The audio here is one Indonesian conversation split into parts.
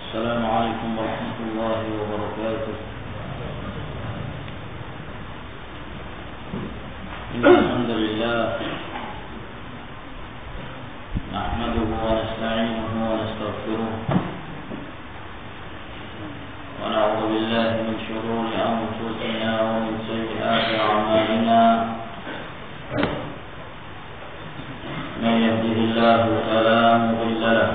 السلام عليكم ورحمة الله وبركاته. إن الحمد لله نحمده ونستعينه ونستغفره ونعوذ بالله من شرور أنفسنا ومن سيئات أعمالنا. من يهده الله فلا مضل له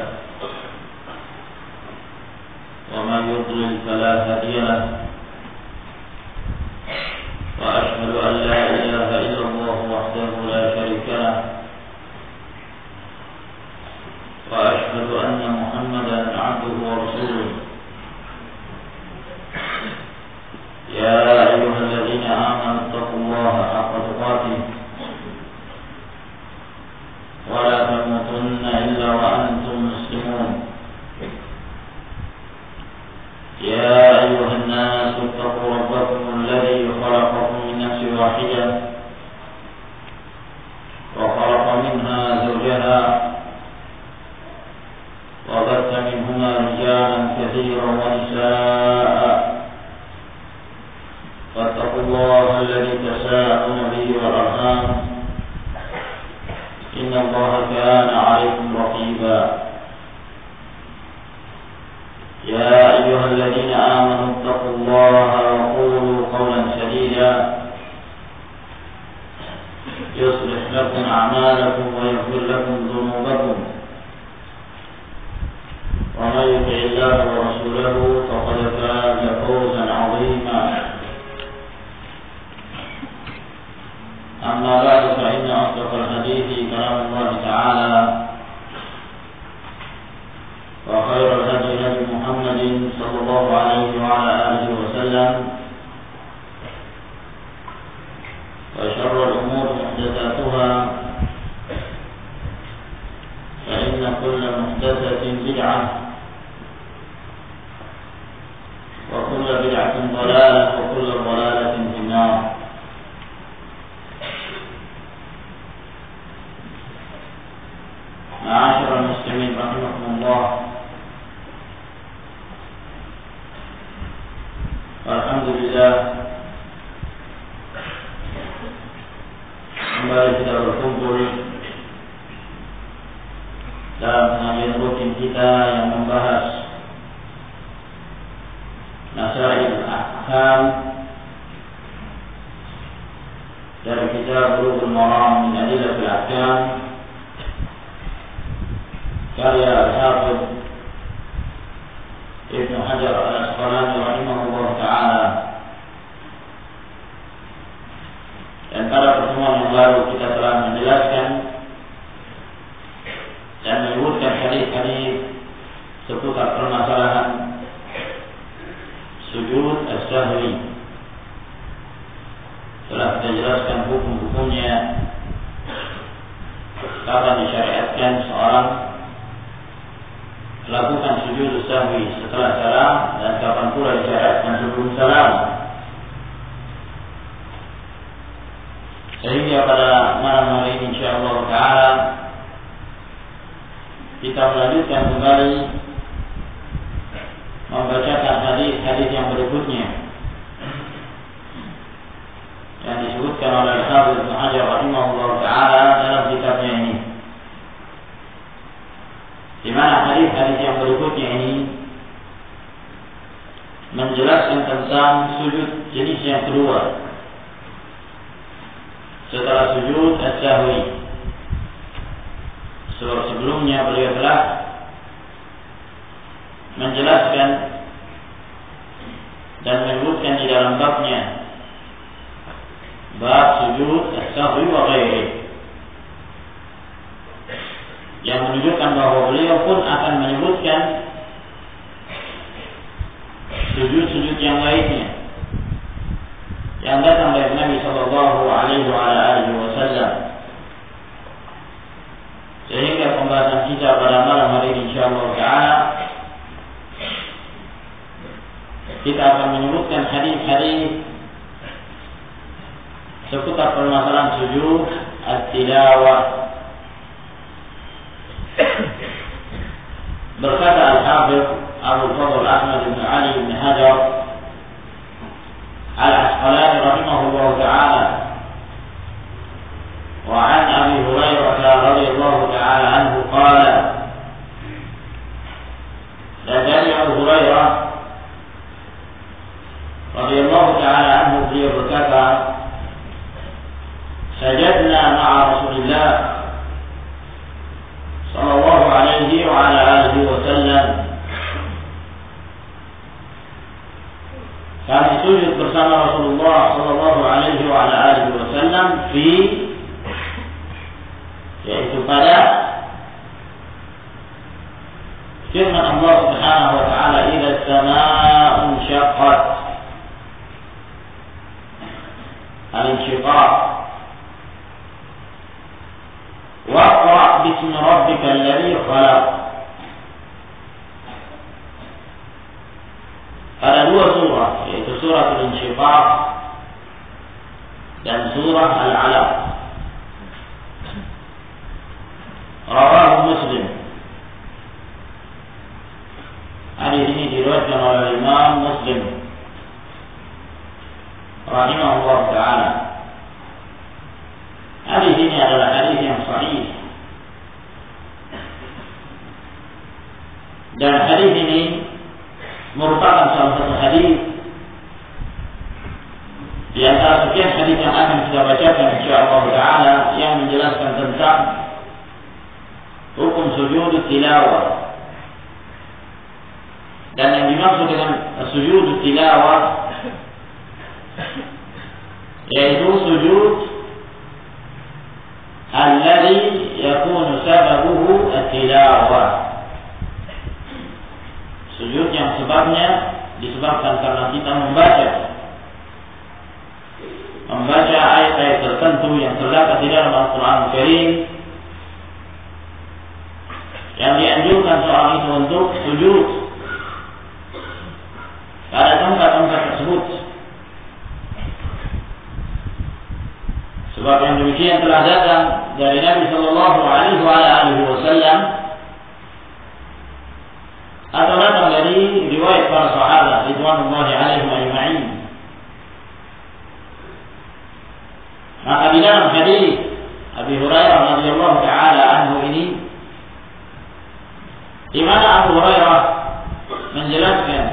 ومن يضلل فلا هادي له. وأشهد أن لا إله إلا الله وحده لا شريك له. وأشهد أن محمدا عبده ورسوله. يا أيها الذين آمنوا اتقوا الله حق تقاته ولا تموتن إلا وأنتم مسلمون. يا أيها الناس اتقوا ربكم الذي خلقكم من نفس واحدة وخلق منها زوجها وبث منهما رجالا كثيرا ونساء. واتقوا الله الذي تساءلون به والأرحام إن الله كان عليكم رقيبا. يا أيها الذين آمنوا اتقوا الله وقولوا قولا سديدا يصلح لكم أعمالكم ويغفر لكم ذنوبكم. ومن يطع الله ورسوله فقد فاز فوزا عظيما. أما بعد فإن أصدق الحديث كلام الله تعالى وخير الهدي هدي محمد صلى الله عليه وعلى آله وسلم. وشر الأمور محدثاتها فإن كل محدثة بدعة وكل بدعة ضلالة وكل ضلالة في النار. معاشر المسلمين رحمكم الله. Alhamdulillah, kembali kita berkumpul dalam pengajian rutin kita yang membahas Nasail Ahkam dari kitab Bulughul Maram min Adillatil Ahkam karya Al-Hafidz Ibnu Hajar Al-Asqalani rahimahullah ta'ala. Dan pada pertemuan yang lalu kita telah menjelaskan dan menyebutkan hadis-hadis seputar permasalahan sujud as-sahwi. Telah kita jelaskan hukum-hukumnya, kapan disyariatkan seorang melakukan sujud sahwi setelah salam dan kapan pula disyariatkan sebelum salam. Sehingga pada malam hari ini insyaallah taala kita melanjutkan kembali membacakan hadis-hadis yang berikutnya yang disebutkan oleh Al-Hafidz Ibnu Hajar rahimahullah taala dalam kitabnya ini, di mana hadis-hadis yang berikutnya ini menjelaskan tentang sujud jenis yang kedua setelah sujud as-sahwi. Sebelumnya beliau telah menjelaskan dan menyebutkan di dalam babnya bab sujud as-sahwi wa ghairihi, yang menunjukkan bahwa beliau pun akan menyebutkan sujud-sujud yang lainnya yang datang dari Nabi sallallahu alaihi wasallam. Sehingga pembahasan kita pada malam hari ini insyaallah taala kita akan menyebutkan hadis-hadis seputar permasalahan sujud at-tilawah. Berkata Al-Hafidz Abu Fadl Ahmad bin Ali bin Hajar Al-Asqalani rahimahullah ta'ala. Wa an Abi Hurairah radhiyallahu ta'ala anhu qala, dan dari Abu Hurairah radhiyallahu ta'ala anhu beliau berkata, sajadna ma'a Rasulillah sallallahu alaihi wa ala alihi wa sallam, kami sujud bersama Rasulullah sallallahu alaihi wa ala alihi wa sallam fi, yaitu pada firman Allah Subhanahu wa ta'ala, idza as-samaa'u inshaqqat, al-inshiqaq, waqra' bismi rabbika alladhi khalaq. Pada dua surah, yaitu surah Al-Insyiqaq dan surah Al-Alaq. Rawahu Muslim. Hadis ini diriwayatkan oleh Imam Muslim rahimahullah ta'ala. Hadis ini adalah hadis yang sahih, dan hadis ini merupakan salah satu hadis di antara sekian hadis yang akan kita bacakan insyaallah taala yang menjelaskan tentang hukum sujud tilawah. Dan yang dimaksud dengan sujud tilawah yaitu sujud alladhi yakunu sababuhu at-tilawah, sujud yang sebabnya disebabkan karena kita membaca ayat-ayat tertentu yang terdapat di dalam Al-Quran Karim, yang dianjurkan seorang itu untuk sujud pada tempat-tempat tersebut. Sebab yang demikian telah datang dari Nabi Sallallahu Alaihi Wasallam, atau datang dari riwayat para sahabat ridwanullahi alaihim ajma'in. Maka di dalam hadis Abi Hurairah radhiyallahu taala anhu ini, di mana Abu Hurairah menjelaskan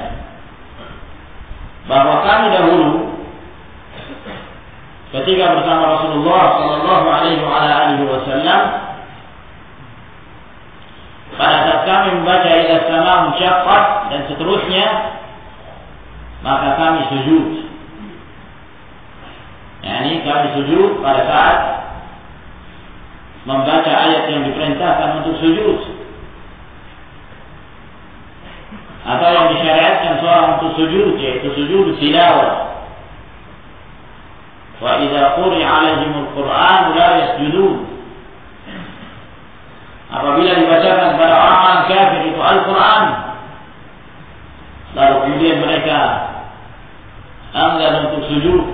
bahwa kami dahulu ketika bersama Rasulullah sallallahu alaihi wasallam, pada saat kami membaca idza as-samaa'u insyaqqat dan seterusnya, maka kami sujud. Yani kami sujud pada saat membaca ayat yang diperintahkan untuk sujud, atau yang disyariatkan seorang untuk sujud, yaitu sujud tilawah. Wa idza quri'a 'alaihimul Qur'an la yasjudun. Apabila dibacakan kepada orang kafir itu Al-Quran, lalu kemudian mereka enggan untuk sujud,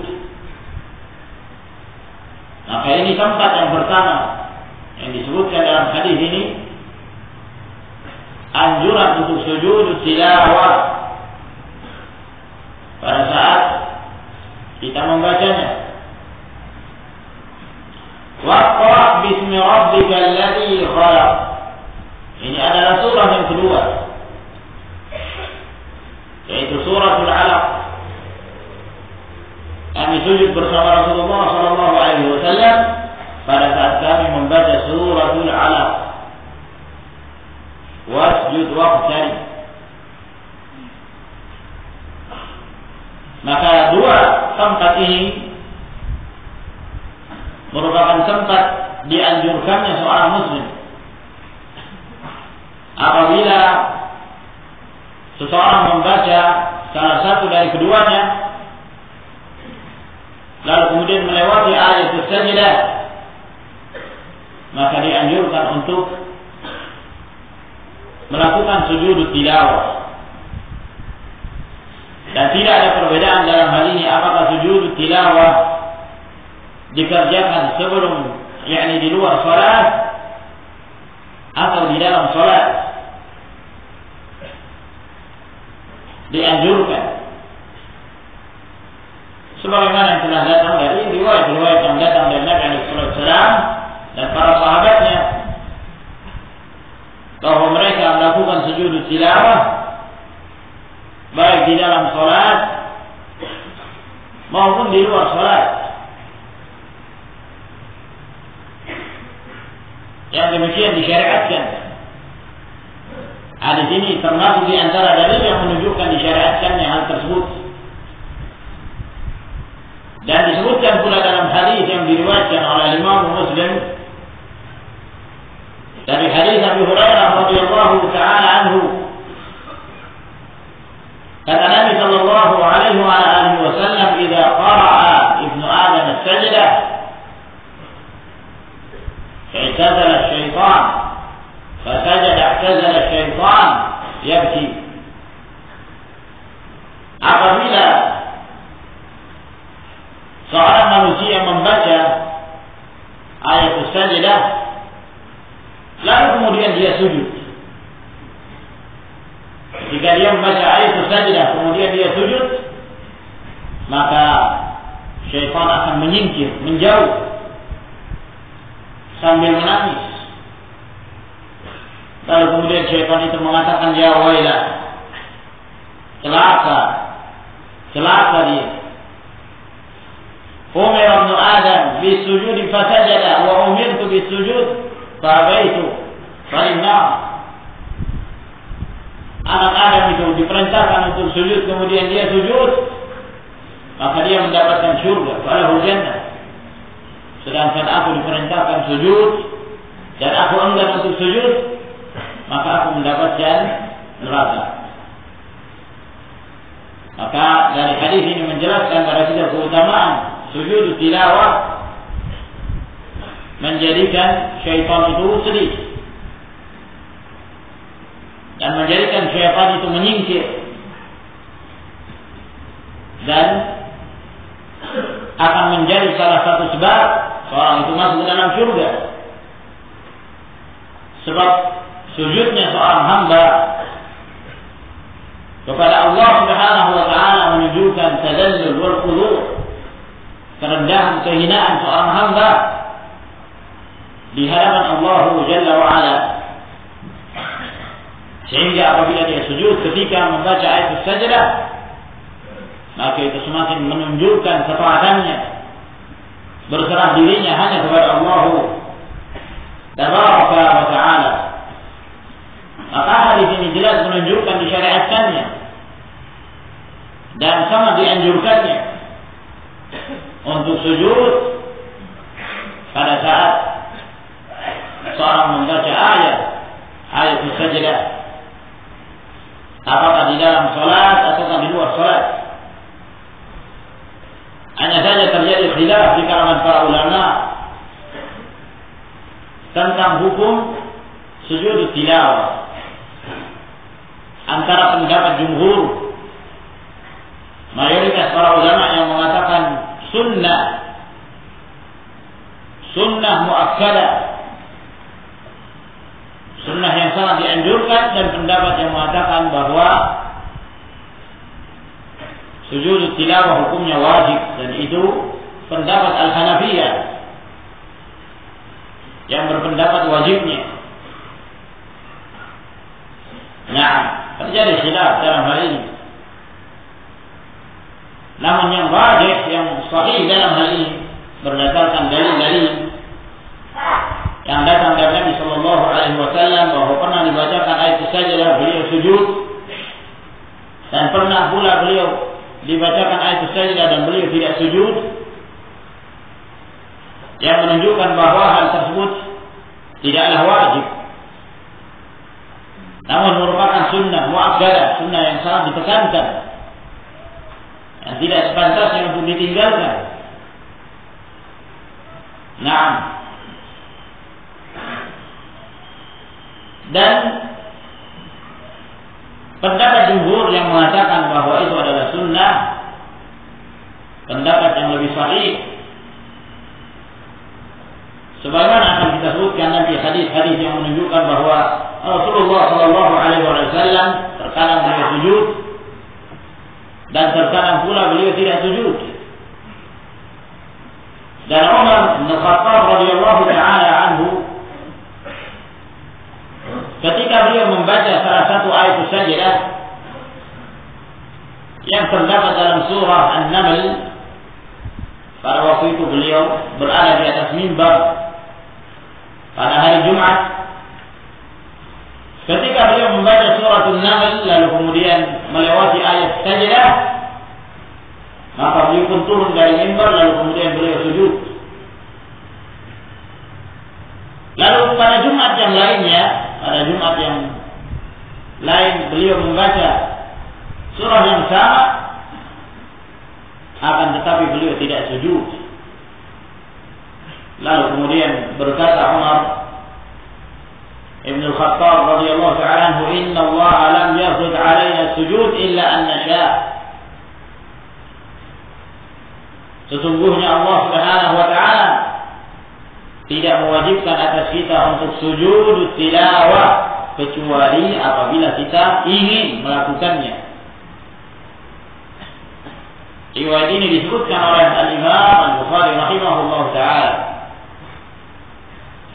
maka ini tempat yang pertama yang disebutkan dalam hadis ini, anjuran untuk sujud tilawah pada saat kita membacanya. Waqra' bismi rabbika alladhi khalaq. Ini adalah surah yang kedua, yaitu surah Al-Alaq. Kami sujud bersama Rasulullah sallallahu alaihi wasallam pada saat kami membaca surah Al-Alaq. Wasjud waqtari. Maka dua tempat ini merupakan tempat dianjurkannya seorang muslim apabila seseorang membaca salah satu dari keduanya, lalu kemudian melewati ayat sajdah, maka dianjurkan untuk melakukan sujud tilawah. Dan tidak ada perbedaan dalam hal ini apakah sujud tilawah dikerjakan sebelum, yakni di luar salat, atau di dalam salat. dianjurkan. Sebagaimana yang telah datang dari riwayat-riwayat yang datang dari Nabi SAW dan para sahabatnya, bahwa mereka melakukan sujud tilawah baik di dalam salat maupun di luar salat. Yang demikian disyariatkan. Hadis ini termasuk di antara dalil yang menunjukkan disyariatkannya hal tersebut. Dan disebutkan pula dalam hadis yang diriwayatkan oleh Imam Muslim dari hadis Abu Hurairah radhiyallahu taala anhu, kata Nabi sallallahu alaihi wa alihi wasallam, "Idza qara'a ibnu Adam as-sajdah, i'tazala asy-syaitan, fasajada i'tazala asy-syaitan yabki." Apabila seorang manusia membaca ayat as-sajdah lalu kemudian dia sujud, jika dia membaca ayat as-sajdah kemudian dia sujud, maka syaitan akan menyingkir, menjauh sambil menangis. Lalu kemudian syaitan itu mengatakan, "Ya wailah, celaka dia. Umir ibnu Adam bisujudi fasajada wa umirtu bisujud fa'abaitu fa'inna." Anak Adam itu diperintahkan untuk sujud, kemudian dia sujud, maka dia mendapatkan syurga, falahu jannah. Sedangkan aku diperintahkan sujud dan aku enggan untuk sujud, maka aku mendapatkan neraka. Maka dari hadis ini menjelaskan pada kita keutamaan sujud tilawah, menjadikan syaitan itu sedih dan menjadikan syaitan itu menyingkir, dan akan menjadi salah satu sebab seorang itu masuk ke dalam surga. Sebab sujudnya seorang hamba kepada Allah Subhanahu wa taala menunjukkan tadallul wal khulu', kerendahan, kehinaan seorang hamba di hadapan Allah Jalla wa Ala. Sehingga apabila dia sujud ketika membaca ayat sajdah, maka itu semakin menunjukkan ketaatannya, berserah dirinya hanya kepada Allah Tabaraka wa Ta'ala. Maka hadis ini jelas menunjukkan disyariatkannya dan sangat dianjurkannya untuk sujud pada saat seorang membaca ayat sajdah, apakah di dalam salat atau di luar salat. Hanya saja terjadi khilaf di kalangan para ulama tentang hukum sujud tilawah, antara pendapat jumhur, mayoritas para ulama yang mengatakan sunnah muakkadah, sunnah yang sangat dianjurkan, dan pendapat yang mengatakan bahwa sujud tilawah hukumnya wajib, dan itu pendapat Al-Hanafiyah yang berpendapat wajibnya. Nah, terjadi khilaf dalam hal ini. Namun yang rajih, yang sahih dalam hal ini berdasarkan dalil-dalil yang datang dari Nabi sallallahu alaihi wasallam, bahwa pernah dibacakan ayat sajdah beliau sujud, dan pernah pula beliau dibacakan ayat sajdah dan beliau tidak sujud, yang menunjukkan bahwa hal tersebut tidaklah wajib, namun merupakan sunnah muakkadah, sunnah yang sangat ditekankan, yang tidak sepantasnya untuk ditinggalkan. Nah, dan pendapat jumhur yang mengatakan bahwa itu adalah sunnah, pendapat yang lebih sahih, sebagaimana akan kita sebutkan nanti hadis-hadis yang menunjukkan bahwa Rasulullah Shallallahu Alaihi Wasallam terkadang beliau sujud dan terkadang pula beliau tidak sujud. Dan Umar bin Khattab radhiyallahu taala anhu ketika beliau membaca salah satu ayat sajdah yang terdapat dalam surah An-Naml, pada waktu itu beliau berada di atas mimbar pada hari Jumat. Ketika beliau membaca surah An-Naml lalu kemudian melewati ayat sajdah, maka beliau pun turun dari mimbar lalu kemudian beliau sujud. Lalu pada Jumat yang lainnya, beliau membaca surah yang sama, akan tetapi beliau tidak sujud. Lalu kemudian berkata Umar Ibn Khattab radhiyallahu ta'ala anhu, "Inna Allah lam yafrid 'alaina sujud illa an nasha." Sesungguhnya Allah Subhanahu wa taala tidak mewajibkan atas kita untuk sujud tilawah kecuali apabila kita ingin melakukannya. Riwayat ini disebutkan oleh Al-Imam Al-Bukhari rahimahullah ta'ala.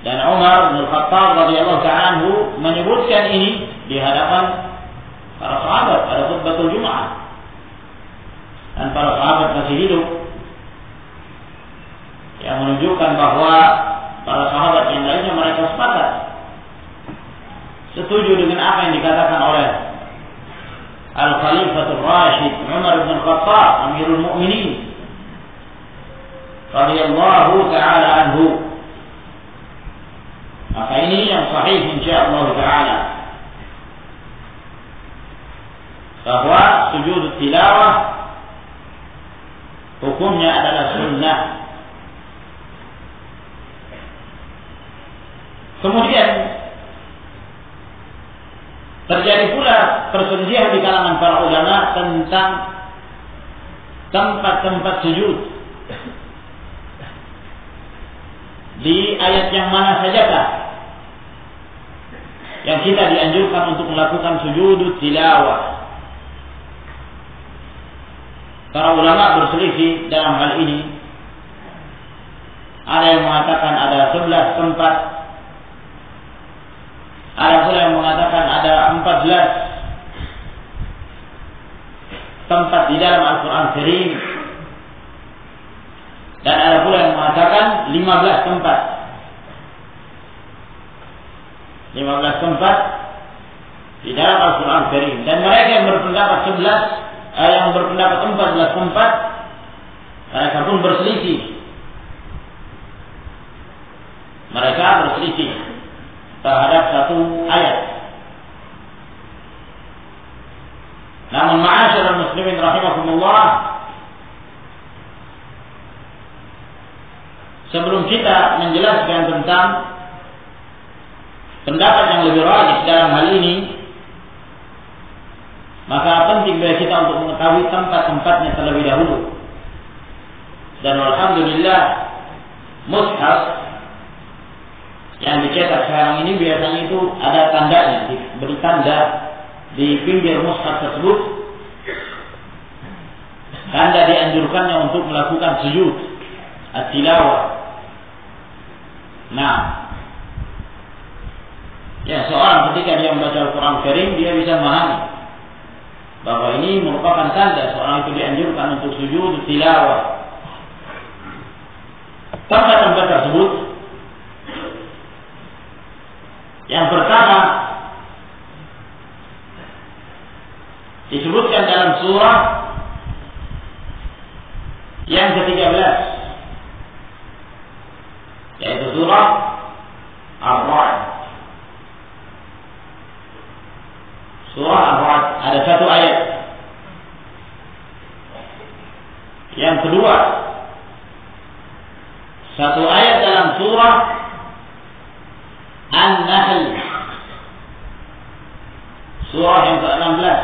Dan Umar bin Khattab radhiyallahu ta'ala anhu menyebutkan ini di hadapan para sahabat pada khutbatul Jumat. Dan para sahabat masih hidup, yang menunjukkan bahwa para sahabat yang lainnya mereka sepakat setuju dengan apa yang dikatakan oleh Al-Khalifatul Rashid Umar bin Khattab Amirul Mukminin radhiyallahu ta'ala anhu. Maka ini yang sahih insyaallah ta'ala, bahwa sujud tilawah hukumnya adalah sunnah. Kemudian terjadi pula perselisihan di kalangan para ulama tentang tempat-tempat sujud. Di ayat yang mana sajakah yang kita dianjurkan untuk melakukan sujud tilawah? Para ulama berselisih dalam hal ini. Ada yang mengatakan ada 11 tempat, ada pula yang mengatakan ada 14 tempat di dalam Al-Quran Karim, dan ada pula yang mengatakan 15 tempat. 15 tempat di dalam Al-Quran Karim. Dan mereka yang berpendapat 14 tempat, mereka pun berselisih. Mereka berselisih terhadap satu ayat. Namun ma'asyiral muslimin rahimakumullah, sebelum kita menjelaskan tentang pendapat yang lebih rajih dalam hal ini, maka penting bagi kita untuk mengetahui tempat-tempatnya terlebih dahulu. Dan alhamdulillah, mushaf yang dicetak sekarang ini biasanya itu ada tandanya, diberi tanda di pinggir mushaf tersebut, tanda dianjurkannya untuk melakukan sujud at-tilawah. Nah, ya, seorang ketika dia membaca Al-Quran Karim, dia bisa memahami bahwa ini merupakan tanda seorang itu dianjurkan untuk sujud tilawah. Tempat-tempat tersebut, yang pertama disebutkan dalam surah yang ke-13, yaitu surah Ar-Ra'd. Surah Ar-Ra'd ada satu ayat. Yang kedua, satu ayat dalam surah An-Nahl, surah yang ke-16.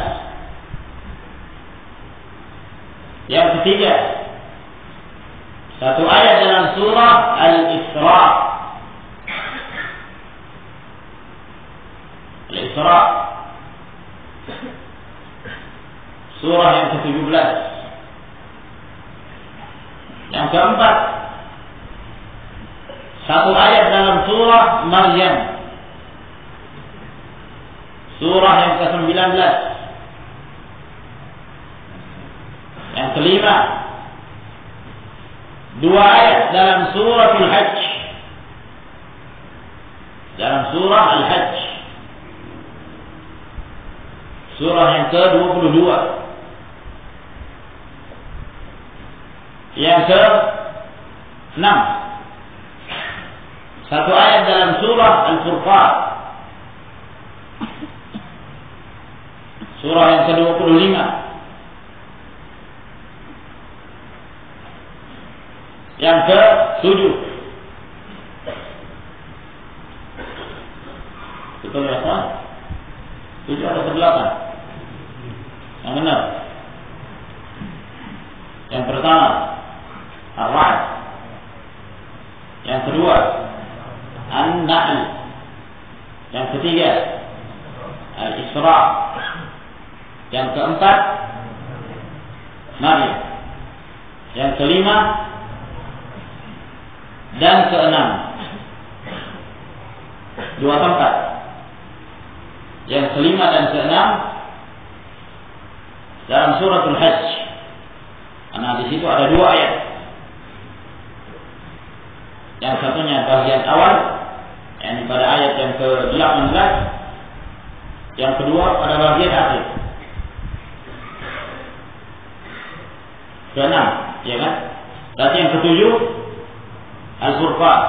Yang ketiga, satu ayat dalam surah Al-Isra. Al-Isra, surah yang ke-17. Yang keempat, satu ayat dalam surah Maryam, surah yang ke-19. Yang kelima, dua ayat dalam surah Al-Hajj, dalam surah Al-Hajj, surah yang ke-22. Yang ke-6, satu ayat dalam surah Al-Furqan, surah yang ke-25. Yang ke-7, betul ya Pak? 7 atau ke-8? Yang benar. Yang pertama Ar-Ra'd, yang kedua An-Nahl, yang ketiga Al-Isra, yang keempat Maryam, yang kelima dan keenam. Dua tempat, yang kelima dan keenam dalam suratul Hajj. Karena di situ ada dua ayat. Yang satunya bagian awal, yang pada ayat yang ke-18. Yang kedua pada bagian akhir. Ke-6, ya kan? Berarti yang ke-7 Al-Furqan.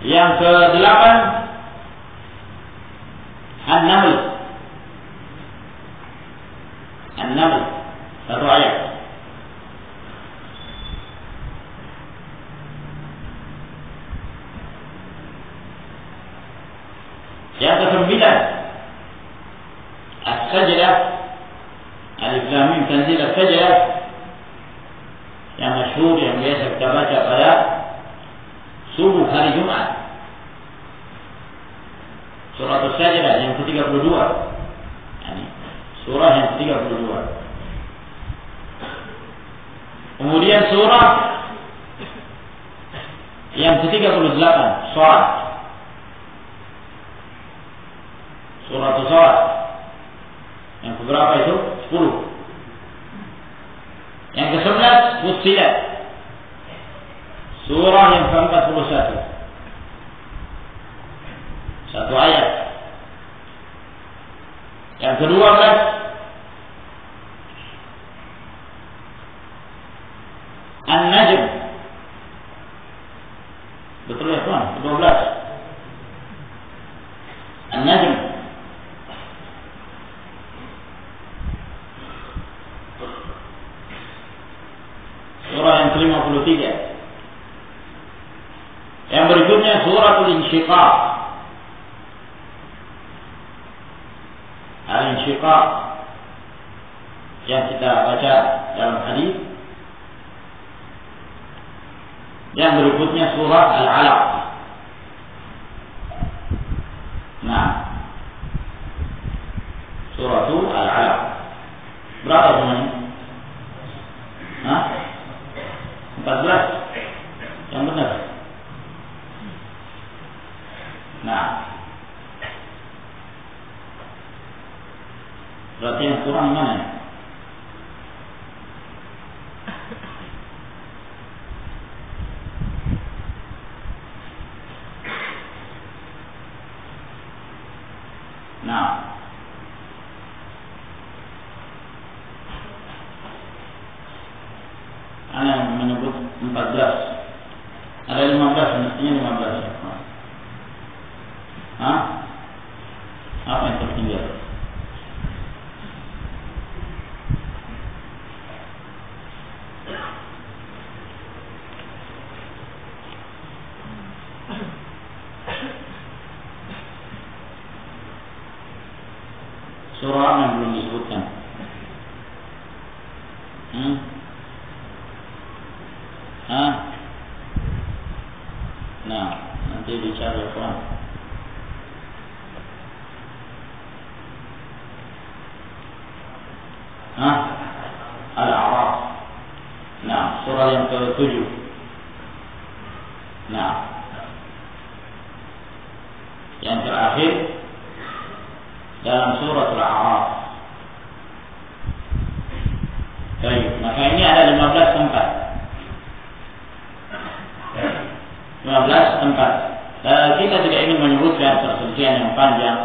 Yang ke-8 An-Nahl. An-Nahl, satu ayat. Yang ke-9 As-Sajdah, Alif Lam Mim Tanzil As-Sajdah, yang masyhur, yang biasa kita baca pada subuh hari Jumat. Surah As-Sajdah yang ke-32. Surah yang ke-32. Kemudian surah yang ke-38, Shad. Surah Shad. Yang keberapa itu? 10. Yang ke-11 Fussilat, surah yang ke-41, satu ayat. Yang ke-12 An-Najm, betul ya tuan? 12 An-Najm. Surah yang ke-53. Yang berikutnya suratul Insyiqaq. Al-Insyiqaq yang kita baca dalam hadis. Yang berikutnya surah Al-Alaq. Nah, suratul Al-Alaq. Berapa teman? 14. Yang benar. Nah, berarti yang kurang mana? Nah, Ana menyebut 14. Ada 15, mestinya 15. Hah? Apa yang tertinggal? Surah yang belum disebutkan. Nah, nanti dicari Quran. Al-A'raf. Nah, surah yang ke-7. Nah, yang terakhir dalam surah Al-A'raf. Baik, maka ini ada 15 tempat. 15 tempat. Kita tidak ingin menyebutkan perselisihan yang panjang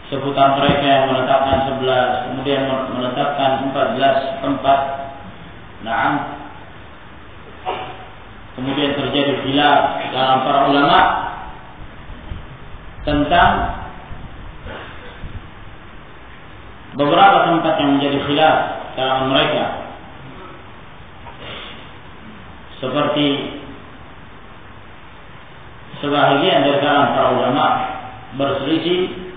seputar mereka yang menetapkan 11, kemudian menetapkan 14 tempat. Nah, kemudian terjadi khilaf dalam para ulama tentang beberapa tempat yang menjadi khilaf dalam mereka, seperti sebahagian dari kalangan para ulama berselisih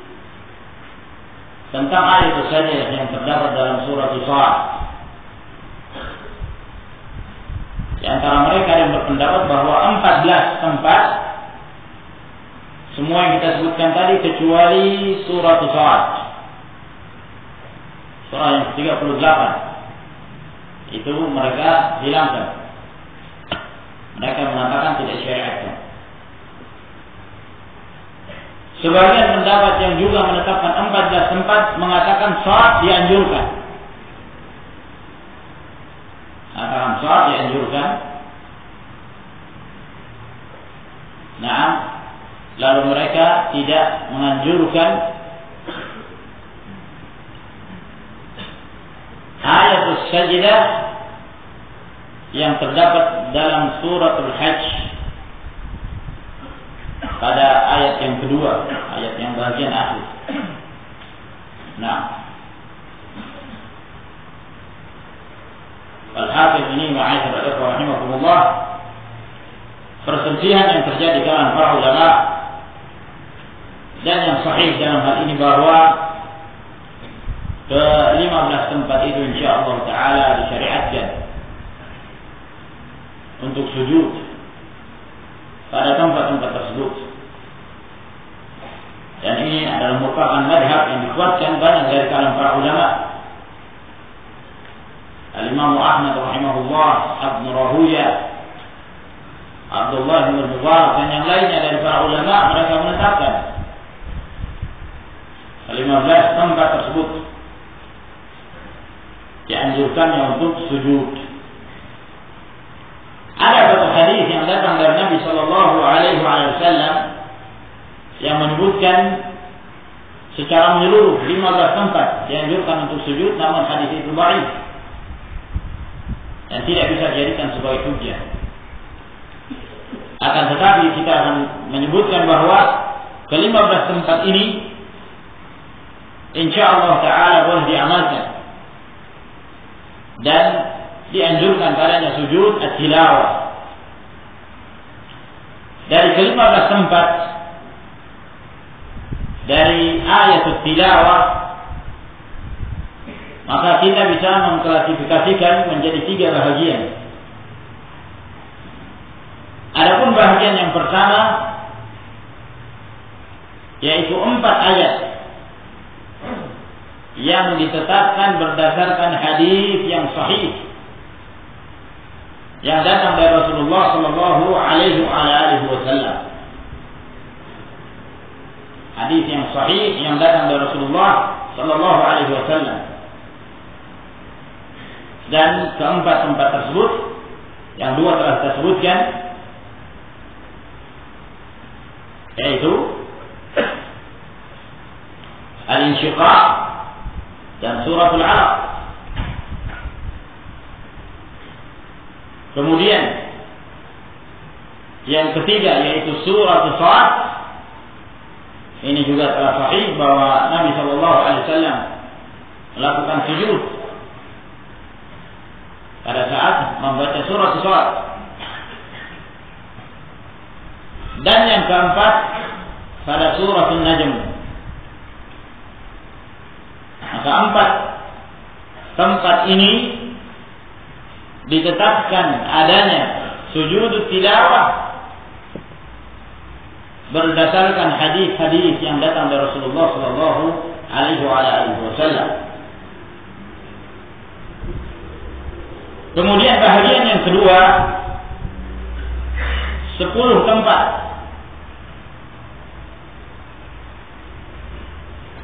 tentang ayat saja yang terdapat dalam surah Al-Sad. Di antara mereka yang berpendapat bahwa 14 tempat semua yang kita sebutkan tadi kecuali surah Al-Sad, surah yang ke-38, itu mereka hilangkan. Mereka mengatakan tidak syariatkan. Sebagian pendapat yang juga menetapkan 14 tempat mengatakan salat dianjurkan. Mengatakan salat dianjurkan. Nah, lalu mereka tidak menganjurkan ayat sajdah yang terdapat dalam surah Al-Hajj pada ayat yang kedua, ayat yang bagian akhir. Nah, Al-Hafiz ini ma'asyiral ikhwah rahimakumullah, perselisihan yang terjadi dalam para ulama dan yang sahih dalam hal ini bahwa ke-15 tempat itu insyaallah taala disyariatkan untuk sujud pada tempat-tempat tersebut. Dan ini adalah merupakan madhab yang dikuatkan banyak dari kalangan para ulama. Al-Imam Ahmad rahimahullah, Ibn Rahuyah, Abdullah bin Mubarak dan yang lainnya dari para ulama, mereka menetapkan 15 tempat tersebut dianjurkannya untuk sujud. Ada satu hadis yang datang dari Nabi Shallallahu Alaihi Wasallam yang menyebutkan secara menyeluruh 15 tempat dianjurkan untuk sujud, namun hadis itu dhaif dan tidak bisa dijadikan sebagai hujjah. Akan tetapi kita akan menyebutkan bahwa ke-15 tempat ini insyaallah taala boleh diamalkan dan dianjurkan padanya sujud at-tilawah. Dari ke-15 tempat dari ayat at-tilawah, maka kita bisa mengklasifikasikan menjadi 3 bahagian. Adapun bahagian yang pertama yaitu 4 ayat yang ditetapkan berdasarkan hadis yang sahih yang datang dari Rasulullah Sallallahu Alaihi Wasallam. Hadis yang sahih yang datang dari Rasulullah Sallallahu Alaihi Wasallam. Dan keempat tempat tersebut, yang 2 telah kita sebutkan, yaitu Al-Insyiqaq dan Suratul Alaq. Kemudian yang ketiga yaitu Surah As-Sad. Ini juga telah sahih bahwa Nabi Shallallahu Alaihi Wasallam melakukan sujud pada saat membaca Surah As-Sad. Dan yang keempat pada Surah An-Najm. Maka 4 tempat ini ditetapkan adanya sujud tilawah berdasarkan hadis-hadis yang datang dari Rasulullah Sallallahu Alaihi Wasallam. Kemudian bahagian yang kedua, 10 tempat.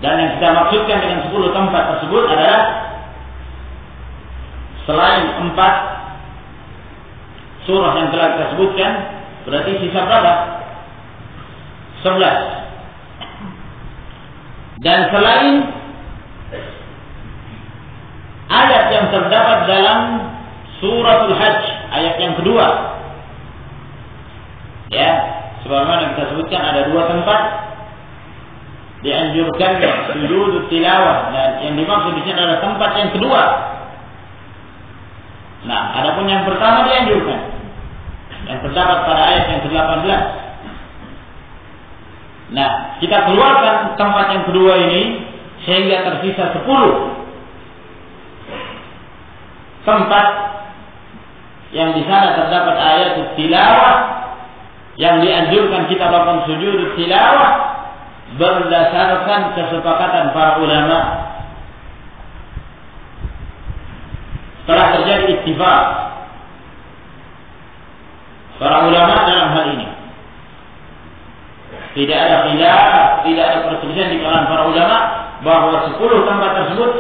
Dan yang kita maksudkan dengan 10 tempat tersebut adalah selain 4 surah yang telah kita sebutkan, berarti sisa berapa? 11. Dan selain ayat yang terdapat dalam suratul Hajj, ayat yang kedua, ya, sebagaimana kita sebutkan ada 2 tempat dianjurkan sujud tilawah, dan yang dimaksud di sini adalah tempat yang kedua. Nah, adapun yang pertama dianjurkan, yang terdapat pada ayat yang ke-18. Nah, kita keluarkan tempat yang kedua ini sehingga tersisa 10 tempat yang di sana terdapat ayat tilawah yang dianjurkan kita lakukan sujud tilawah berdasarkan kesepakatan para ulama. Telah terjadi ittifaq para ulama dalam hal ini. Tidak ada khilaf, tidak ada perselisihan di kalangan para ulama bahwa 10 tempat tersebut,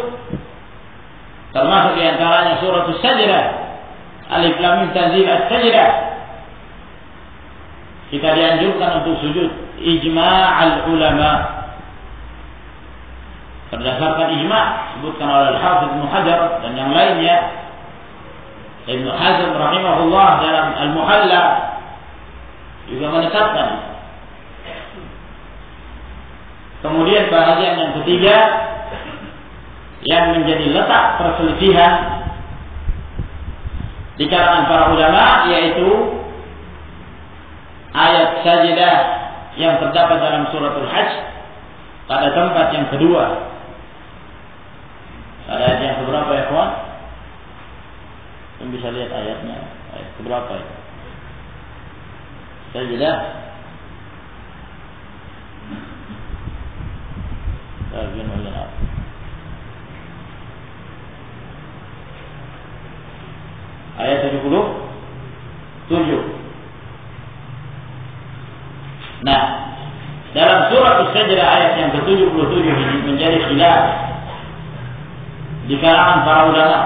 termasuk diantaranya surah As-Sajdah, Alif Lam Mim Tanzil As-Sajdah, kita dianjurkan untuk sujud. Ijma' ulama, berdasarkan ijma' disebutkan oleh Al-Hafidz Ibnu Hajar dan yang lainnya, Ibnu Hazm rahimahullah dalam Al-Muhalla juga menetapkan. Kemudian bahagian yang ketiga yang menjadi letak perselisihan di kalangan para ulama, yaitu ayat sajdah yang terdapat dalam suratul Hajj pada tempat yang kedua. Pada ayat yang keberapa ya kawan? Kita bisa lihat ayatnya. Ayat keberapa ya? Sajdah. Ayat 77. Nah, dalam surah As-Sajdah ayat yang ke-77 ini menjadi khilaf di kalangan para ulama.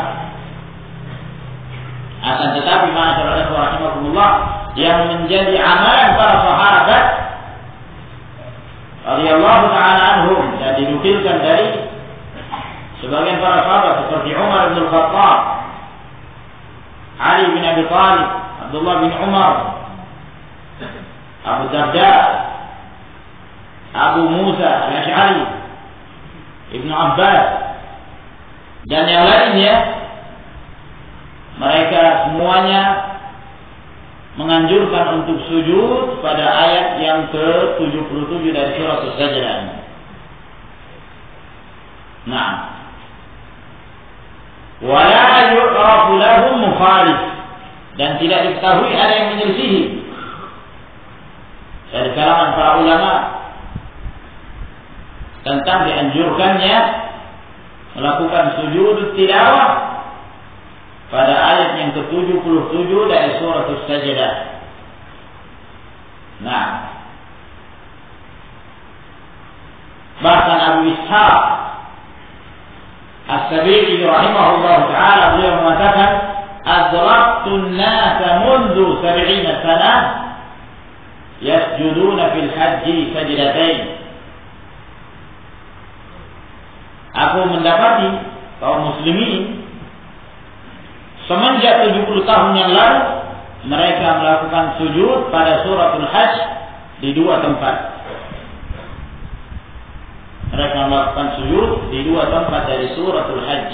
Akan tetapi ma'asyiral ikhwah rahimakumullah, yang menjadi amalan para sahabat radhiyallahu ta'ala anhum dan dinukilkan dari sebagian para sahabat seperti Umar bin Khattab, Ali bin Abi Thalib, Abdullah bin Umar, Abu Darda, Abu Musa Al-Asy'ari, Ibnu Abbas dan yang lainnya, mereka semuanya menganjurkan untuk sujud pada ayat yang ke-77 dari surah As-Sajdah. Nah, wala yu'rafu lahum mukhalif, dan tidak diketahui ada yang menyelisihi dari kalangan para ulama tentang dianjurkannya melakukan sujud tilawah pada ayat yang ke-77 dari surah As-Sajdah. Nah, bahkan Abu Ishaq As-Sabi'i rahimahullah ta'ala beliau mengatakan, adraktu an-nasa mundu 70 sana yasjuduna fil hajji sajdatain. Aku mendapati kaum muslimin semenjak 70 tahun yang lalu mereka melakukan sujud pada suratul Hajj di 2 tempat. Mereka melakukan sujud di 2 tempat dari suratul Hajj,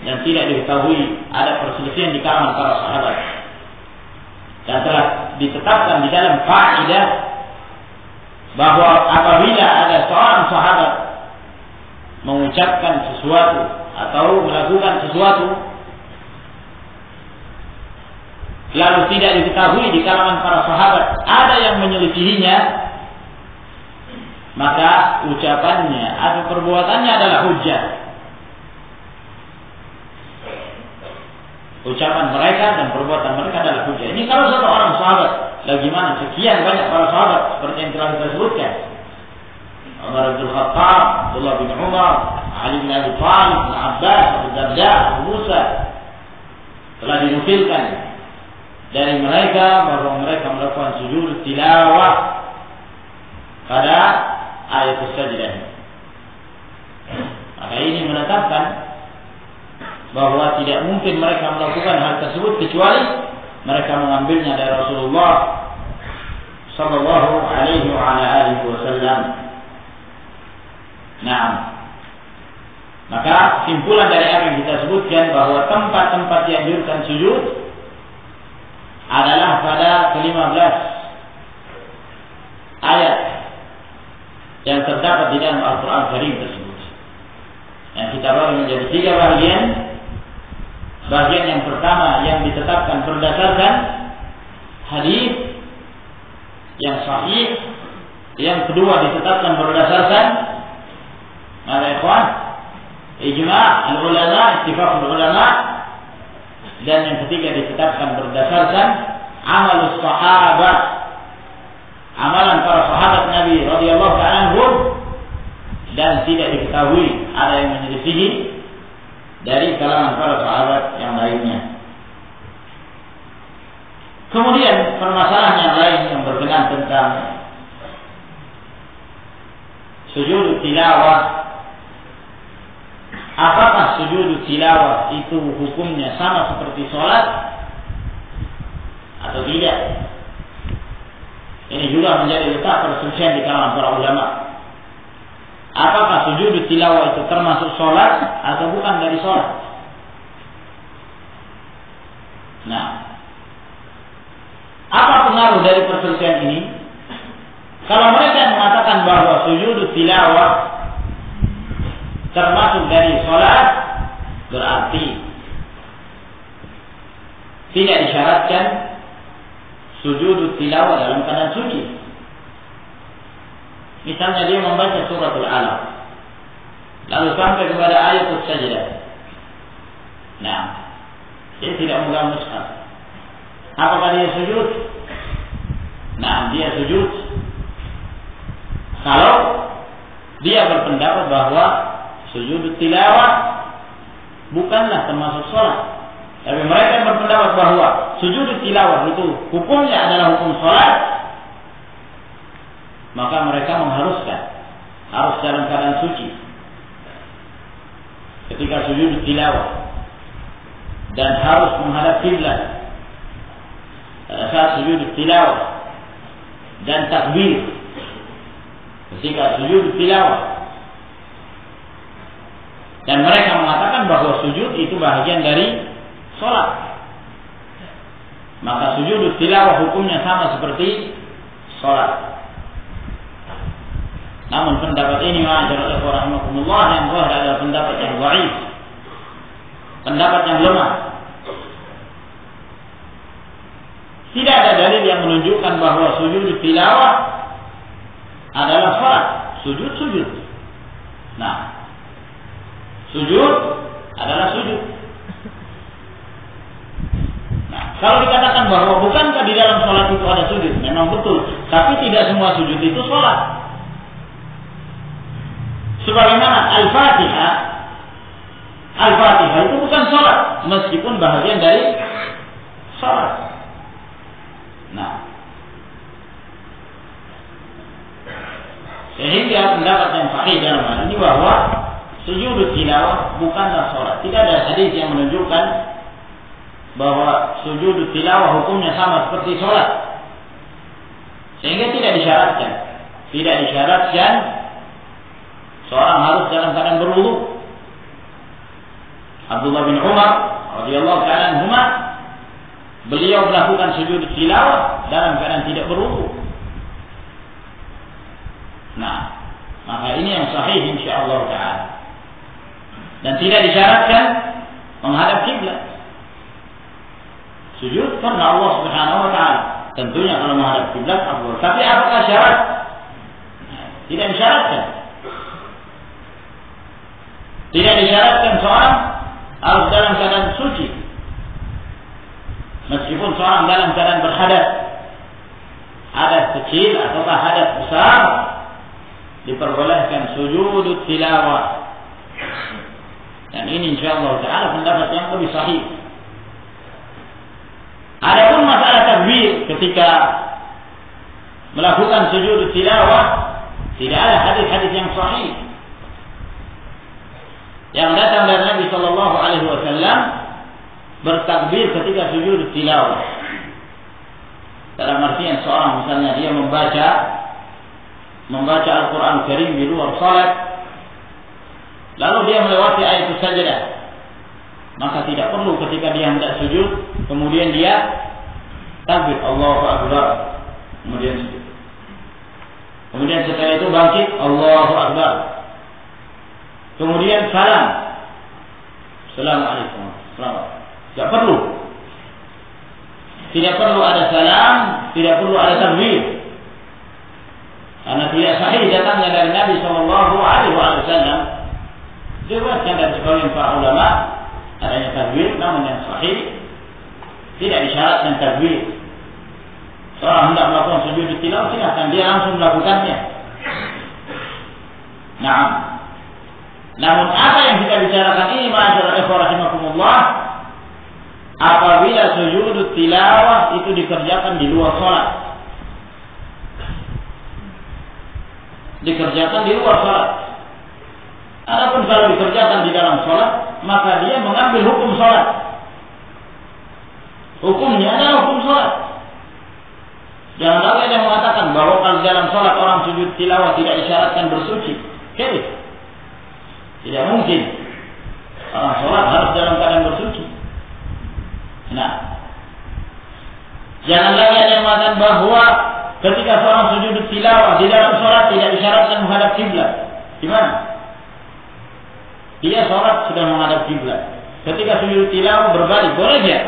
dan tidak diketahui ada perselisihan di kalangan para sahabat. Dan telah ditetapkan di dalam kaidah bahwa apabila ada seorang sahabat mengucapkan sesuatu atau melakukan sesuatu lalu tidak diketahui di kalangan para sahabat ada yang menyelisihinya, maka ucapannya atau perbuatannya adalah hujjah. ucapan mereka dan perbuatan mereka adalah hujjah. Ini kalau satu orang sahabat, bagaimana sekian banyak para sahabat seperti yang telah kita sebutkan. Umar bin Khattab, Abdullah bin Umar, Ali bin Abi Thalib, Ibn Abbas, Abu Darda, Abu Musa, telah dinukilkan dari mereka bahwa mereka melakukan sujud tilawah pada ayat Sajdah. Maka ini menetapkan bahwa tidak mungkin mereka melakukan hal tersebut kecuali mereka mengambilnya dari Rasulullah sallallahu alaihi wasallam. Nah, maka simpulan dari apa yang kita sebutkan bahwa tempat-tempat dianjurkan sujud adalah pada ke-15 ayat yang terdapat di dalam Al-Quran Karim tersebut. Yang kita bagi menjadi 3 bagian. Bagian yang pertama yang ditetapkan berdasarkan hadis yang sahih, yang kedua ditetapkan berdasarkan ijma' al-ulama, ittifaq al-ulama, dan yang ketiga ditetapkan berdasarkan amalus sahabat, amalan para sahabat Nabi radhiyallahu ta'ala anhum, dan tidak diketahui ada yang menyelisihi dari kalangan para sahabat yang lainnya. Kemudian permasalahan yang lain yang berkenaan tentang sujud tilawah. Apakah sujud tilawah itu hukumnya sama seperti sholat atau tidak? Ini juga menjadi letak perselisihan di kalangan para ulama. Apakah sujud tilawah itu termasuk sholat atau bukan dari sholat? Nah, apa pengaruh dari perselisihan ini? Kalau mereka mengatakan bahwa sujud tilawah termasuk dari sholat, berarti tidak disyaratkan sujud tilawah dalam keadaan suci. Misalnya dia membaca suratul Alaq, lalu sampai kepada ayat Sajdah. Nah, dia tidak memegang mushaf. Apakah dia sujud? Nah, dia sujud kalau dia berpendapat bahwa sujud tilawah bukanlah termasuk sholat. Tapi mereka yang berpendapat bahwa sujud tilawah itu hukumnya adalah hukum sholat, maka mereka mengharuskan harus dalam keadaan suci ketika sujud tilawah, dan harus menghadap kiblat saat sujud tilawah, dan takbir ketika sujud tilawah. Dan mereka mengatakan bahwa sujud itu bahagian dari sholat. Maka sujud tilawah hukumnya sama seperti sholat. Namun pendapat ini ma'asyarul ikhwah rahimakumullah yang adalah pendapat yang dhaif, pendapat yang lemah. Tidak ada dalil yang menunjukkan bahwa sujud tilawah adalah sholat. Sujud. Nah, sujud adalah sujud. Nah, kalau dikatakan bahwa bukankah di dalam sholat itu ada sujud, memang betul. Tapi tidak semua sujud itu sholat. Sebagaimana Al-Fatihah itu bukan sholat, meskipun bahagian dari sholat. Nah, sehingga pendapat yang sahih dalam hal ini bahwa sujud tilawah bukanlah sholat. Tidak ada hadis yang menunjukkan bahwa sujud tilawah hukumnya sama seperti sholat, sehingga tidak disyaratkan seorang harus dalam keadaan berwudu. Abdullah bin Umar radhiyallahu ta'ala anhuma, beliau melakukan sujud tilawah dalam keadaan tidak berwudu. Nah, maka ini yang sahih insyaallah ta'ala. Dan tidak disyaratkan menghadap kiblat. Sujud karena Allah Subhanahu wa ta'ala. Tentunya kalau menghadap kiblat afdal. Tapi apakah syarat? Tidak disyaratkan. Tidak disyaratkan seorang harus dalam keadaan suci. meskipun seorang dalam keadaan berhadas, hadas kecil ataukah hadas besar, diperbolehkan sujud tilawah. Dan ini insyaallah taala pendapat yang lebih sahih. Adapun masalah takbir ketika melakukan sujud tilawah, tidak ada hadis-hadis yang sahih yang datang dari Nabi sallallahu alaihi wasallam bertakbir ketika sujud tilawah. Dalam artian seorang misalnya dia membaca Al-Quran Karim di luar salat, lalu dia melewati ayat sajdah, maka tidak perlu ketika dia hendak sujud kemudian dia takbir Allahu Akbar kemudian sujud. Kemudian setelah itu bangkit Allahu Akbar, kemudian salam, Assalamualaikum, tidak perlu. Tidak perlu ada salam, tidak perlu ada takbir. Karena tidak sahih datangnya dari Nabi sallallahu alaihi wasallam. Diriwayatkan dari sebagian para ulama adanya takbir, namun yang sahih tidak disyaratkan takbir. Seorang hendak melakukan sujud tilawah, silakan dia langsung melakukannya. Nah, namun apa yang kita bicarakan ini, ma'asyiral ikhwah rahimakumullah, apabila sujud tilawah itu dikerjakan di luar salat. Dikerjakan di luar salat. Adapun kalau dikerjakan di dalam salat, maka dia mengambil hukum salat. Hukumnya adalah hukum salat. Jangan ada yang mengatakan bahwa kalau dalam salat orang sujud tilawah tidak disyaratkan bersuci. Tidak mungkin. Orang salat harus dalam keadaan bersuci. Nah, jangan lagi ada yang mengatakan bahwa ketika seorang sujud tilawah di dalam salat tidak disyaratkan menghadap kiblat. Gimana? Dia salat sudah menghadap kiblat. Ketika sujud tilawah berbalik, boleh dia?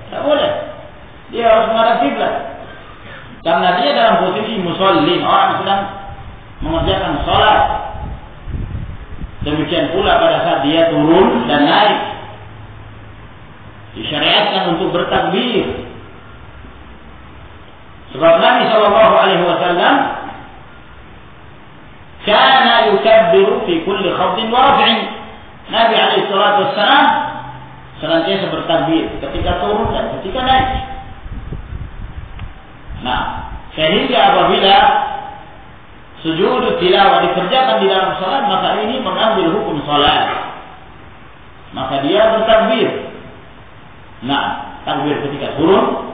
Tidak boleh. Dia harus menghadap kiblat. Karena dia dalam posisi musallin, orang sedang mengerjakan salat. Demikian pula pada saat dia turun dan naik, disyariatkan untuk bertakbir. Sebab Nabi sallallahu alaihi wasallam kana yukabbiru fi kulli khafdin wa raf'in. Nabi alaihi salatu wassalam senantiasa bertakbir ketika turun dan ketika naik. Nah, sehingga apabila sujud tilawah dikerjakan di dalam salat, maka ini mengambil hukum salat. Maka dia bertakbir. Nah, takbir ketika turun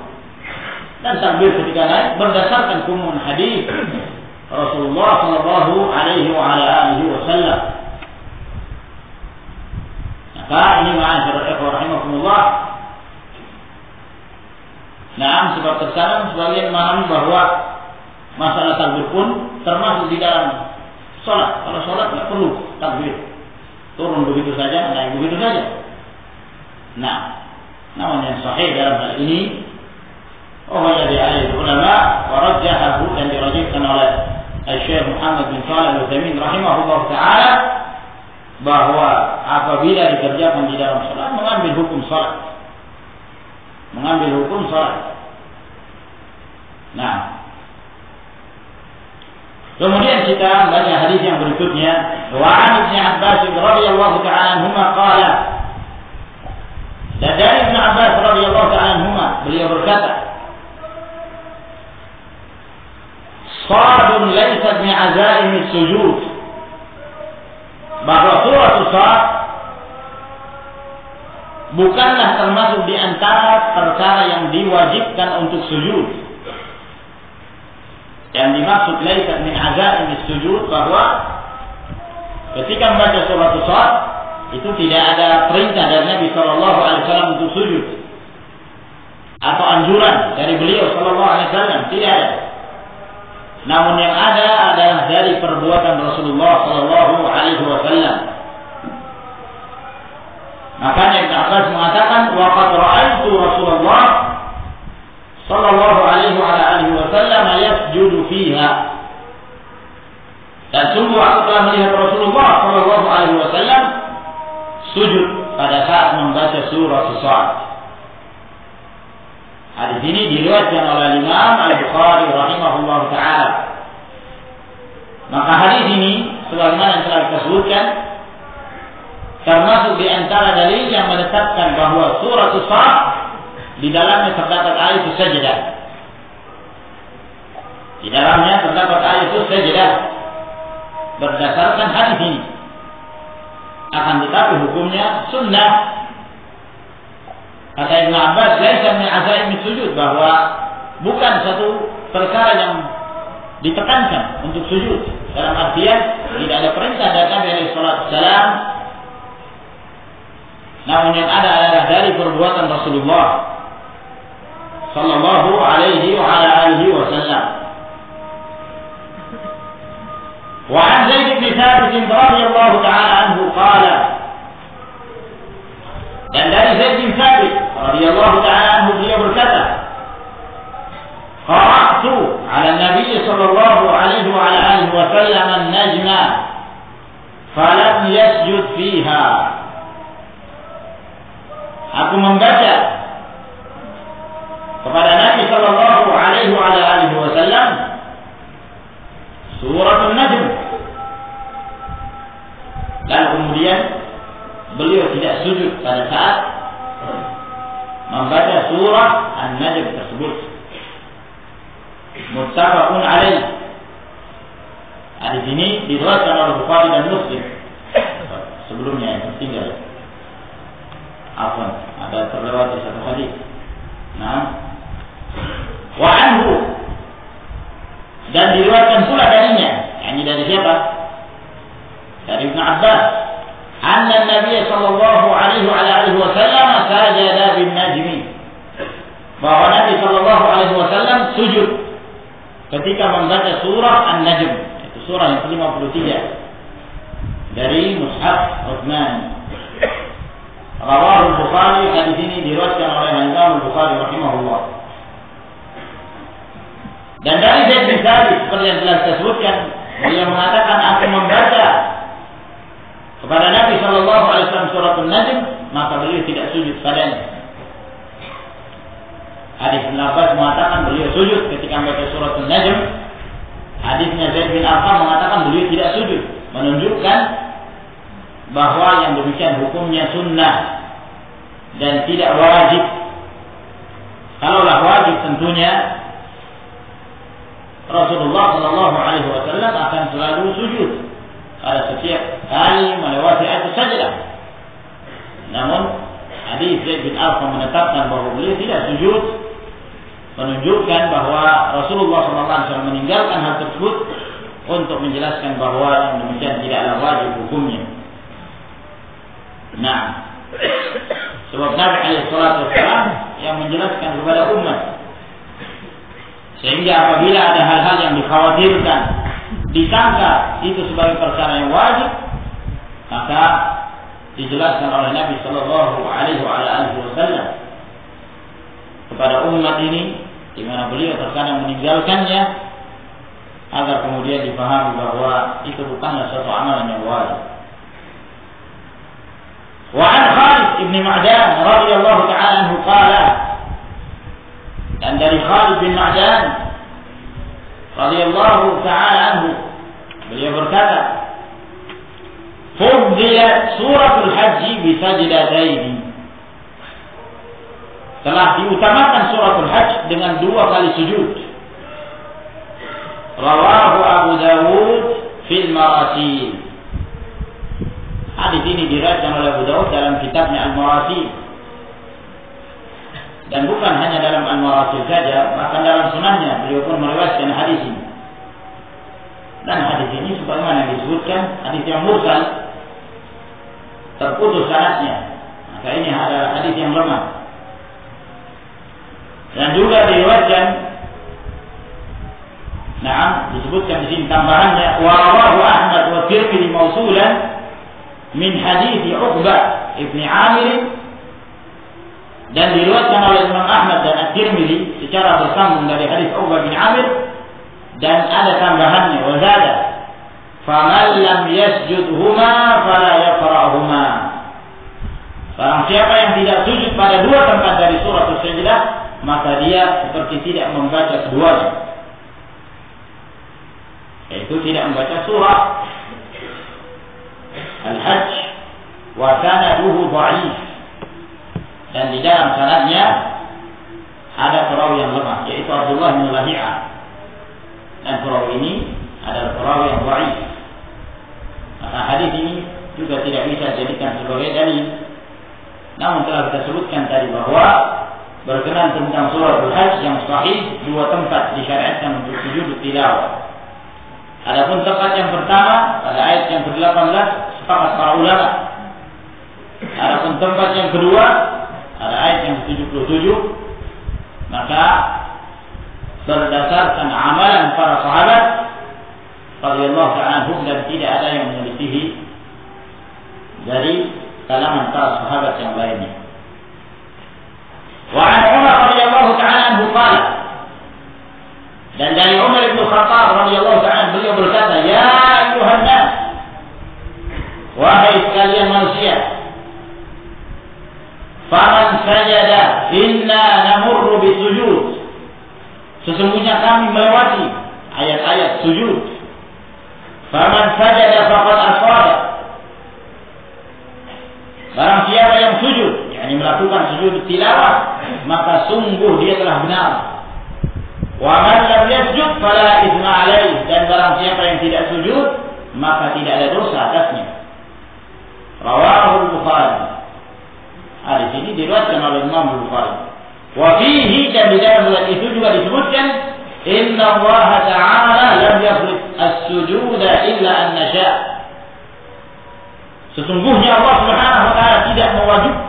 dan takbir ketika naik berdasarkan umum hadis Rasulullah sallallahu alaihi wasallam. Maka ini ma'asyiral ikhwah rahimakumullah. Nah, sebab terkadang sebagian memahami bahwa masalah takbir pun termasuk di dalam salat. Kalau salat tidak perlu takbir, turun begitu saja, naik begitu saja. Nah, namun yang sahih dalam hal ini, wajah ahli ulama warajjahahu, dan dirajihkan oleh Syekh Muhammad bin Shalih Al-Utsaimin rahimahullah taala, bahwa apabila dikerjakan di dalam salat mengambil hukum salat. Mengambil hukum salat. Nah, kemudian kita baca hadis yang berikutnya. Wa 'an Ibnu Abbas radhiyallahu ta'ala anhuma qala. Dan dari Ibnu Abbas radhiyallahu ta'ala anhuma, beliau berkata, "Sadun laysat min 'azaimi sujud." Bahwa surah As-Sad bukanlah termasuk di antara perkara yang diwajibkan untuk sujud. Yang dimaksud laisa min azaim sujud, bahwa ketika membaca surah As-Sad itu tidak ada perintah dari Nabi sallallahu alaihi wasallam untuk sujud atau anjuran dari beliau sallallahu alaihi wasallam, tidak ada. Namun yang ada adalah dari perbuatan Rasulullah sallallahu alaihi wasallam. Makanya Ibnu Abbas mengatakan, wa qad ra'aitu Rasulullah sallallahu alaihi wasallam yasjudu fiha. Dan sungguh aku telah melihat Rasulullah sallallahu alaihi wasallam sujud pada saat membaca surah As-Sad. Hadis ini diriwayatkan oleh Imam Al-Bukhari rahimahullah taala. Maka hadis ini sebagaimana yang telah kita sebutkan termasuk di antara dalil yang menetapkan bahwa surah As-Saff di dalamnya terdapat ayat sajdah. Di dalamnya terdapat ayat sajdah berdasarkan hadis ini. Akan tetapi hukumnya sunnah. Kata Ibn Abbas, laisa min azaim sujud, bahwa bukan satu perkara yang ditekankan untuk sujud. Dalam artian tidak ada perintah dari Nabi alaihi wasallam, namun yang ada adalah dari perbuatan Rasulullah sallallahu alaihi wa ala alihi wasallam. Wa an Zaid bin Thabit radhiyallahu ta'ala anhu qala, dan dari Zaid bin Thabit radhiyallahu ta'ala anhu beliau berkata, qara'tu 'ala Nabi sallallahu alaihi wa ala alihi wa sallam an-najma falam yasjud fiha. Aku membaca kepada Nabi sallallahu alaihi wa ala alihi wa sallam surah An-Najm. Lalu kemudian beliau tidak sujud pada saat membaca surah An-Najm tersebut. Muttafaqun alaih. Hadis ini diriwayatkan oleh Bukhari dan Muslim. Sebelumnya yang tertinggal. Afwan, ada terlewat di satu hadis. Nah, wa anhu, dan diriwayatkan pula darinya. Ini dari siapa? Dari Ibn Abbas. Anna Nabi sallallahu alaihi wa alihi wasallam sajada bin najmi. Bahwa Nabi sallallahu alaihi wasallam sujud ketika membaca surah An-Najm, itu surah yang ke-53 dari Mushaf Utsman. Rawahu Bukhari, hadis ini diriwayatkan oleh Imam Bukhari rahimahullah. Dan dari Zaid bin Thabit seperti yang telah saya sebutkan, beliau mengatakan aku membaca kepada Nabi sallallahu alaihi wasallam surah An-Najm, maka beliau tidak sujud padanya. Hadis Ibn Abbas mengatakan beliau sujud ketika membaca surah An-Najm. Hadisnya Zaid bin Arqam mengatakan beliau tidak sujud, menunjukkan bahwa yang demikian hukumnya sunnah dan tidak wajib. Kalaulah wajib tentunya Rasulullah sallallahu alaihi wasallam akan selalu sujud pada setiap kali melewati ayat sajdah. Namun hadis Zaid bin Arqam menetapkan bahwa beliau tidak sujud, menunjukkan bahwa Rasulullah sallallahu alaihi wasallam meninggalkan hal tersebut untuk menjelaskan bahwa yang demikian tidaklah wajib hukumnya. Nah, sebab Nabi alaihi wasallam yang menjelaskan kepada umat, sehingga apabila ada hal-hal yang dikhawatirkan, disangka itu sebagai perkara yang wajib, maka dijelaskan oleh Nabi sallallahu alaihi wasallam kepada umat ini, di mana beliau terkadang meninggalkannya, agar kemudian dipahami bahwa itu bukanlah suatu amalan yang wajib. Wa an Khalid bin Ma'dan radhiyallahu ta'ala anhu qala, dan dari Khalid bin Ma'dan radhiyallahu ta'ala anhu beliau berkata, fuddiyat suratul haji bi sajdataini, telah diutamakan suratul hajj dengan 2 kali sujud. Rawahu Abu Dawud fil Marasil. Hadis ini diriwayatkan oleh Abu Dawud dalam kitabnya Al-Marasil. Dan bukan hanya dalam Al-Marasil saja, bahkan dalam sunannya beliau pun meriwayatkan hadis ini. Dan hadis ini sebagaimana disebutkan, hadis yang mursal, terputus sanadnya. Maka ini adalah hadis yang lemah. Dan juga diriwayatkan, disebutkan di sini tambahannya, wa rawahu Ahmad wa Tirmidzi mausulan min hadis Uqbah ibn Amir, dan diriwayatkan oleh Imam Ahmad dan At-Tirmidzi secara bersambung dari hadis Uqbah bin Amir, dan ada tambahannya, wa zada faman lam yasjudhuma fala yaqra'huma. Barang siapa yang tidak sujud pada 2 tempat dari surah As-Sajdah, maka dia seperti tidak membaca keduanya, yaitu tidak membaca surah Al-Hajj wa sanaduhu dha'if, dan di dalam sanadnya ada perawi yang lemah, yaitu Abdullah bin Lahi'ah, dan perawi ini adalah perawi yang dha'if. Maka hadis ini juga tidak bisa dijadikan sebagai dalil. Namun telah kita sebutkan tadi bahwa berkenaan tentang surah Al-Hajj yang sahih, dua tempat disyariatkan untuk sujud tilawah. Adapun tempat yang pertama pada ayat yang ke-18 sepakat para ulama. Adapun tempat yang kedua pada ayat yang ke-77, maka berdasarkan amalan para sahabat radhiyallahu ta'ala anhum, dan tidak ada yang menyelisihi dari kalangan para sahabat yang lainnya. Wa an Umar radhiyallahu ta'ala anhu qala, dan dari Umar bin Khattab radhiyallahu ta'ala beliau berkata, ya ayuhan nas, wahai sekalian manusia, faman sajada inna namurru bisujud, sesungguhnya kami melewati ayat-ayat sujud. Faman sajada faqad aswada, barang siapa yang sujud, yakni melakukan sujud tilawah, maka sungguh dia telah benar. Wa man lam yasjud fala itsma alaih, dan barang siapa yang tidak sujud, maka tidak ada dosa atasnya. Rawahu Bukhari. Hadis ini diriwayatkan oleh Imam Bukhari. Wa fihi, dan di dalam riwayat itu juga disebutkan, inna Allah ta'ala lam yafrid as-sujuda illa an nasha'. Sesungguhnya Allah Subhanahu wa ta'ala tidak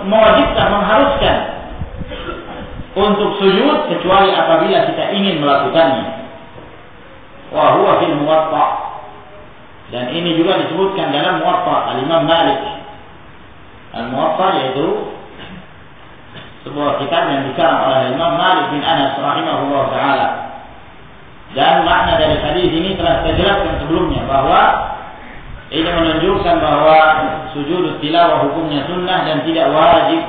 mewajibkan, mengharuskan untuk sujud kecuali apabila kita ingin melakukannya. Wa huwa fil Muwatta, dan ini juga disebutkan dalam Muwatta Al-Imam Malik. Al-Muwatta yaitu sebuah kitab yang dikarang oleh Imam Malik bin Anas rahimahullah ta'ala. Dan makna dari hadis ini telah saya jelaskan sebelumnya, bahwa ini menunjukkan bahwa sujud tilawah hukumnya sunnah dan tidak wajib.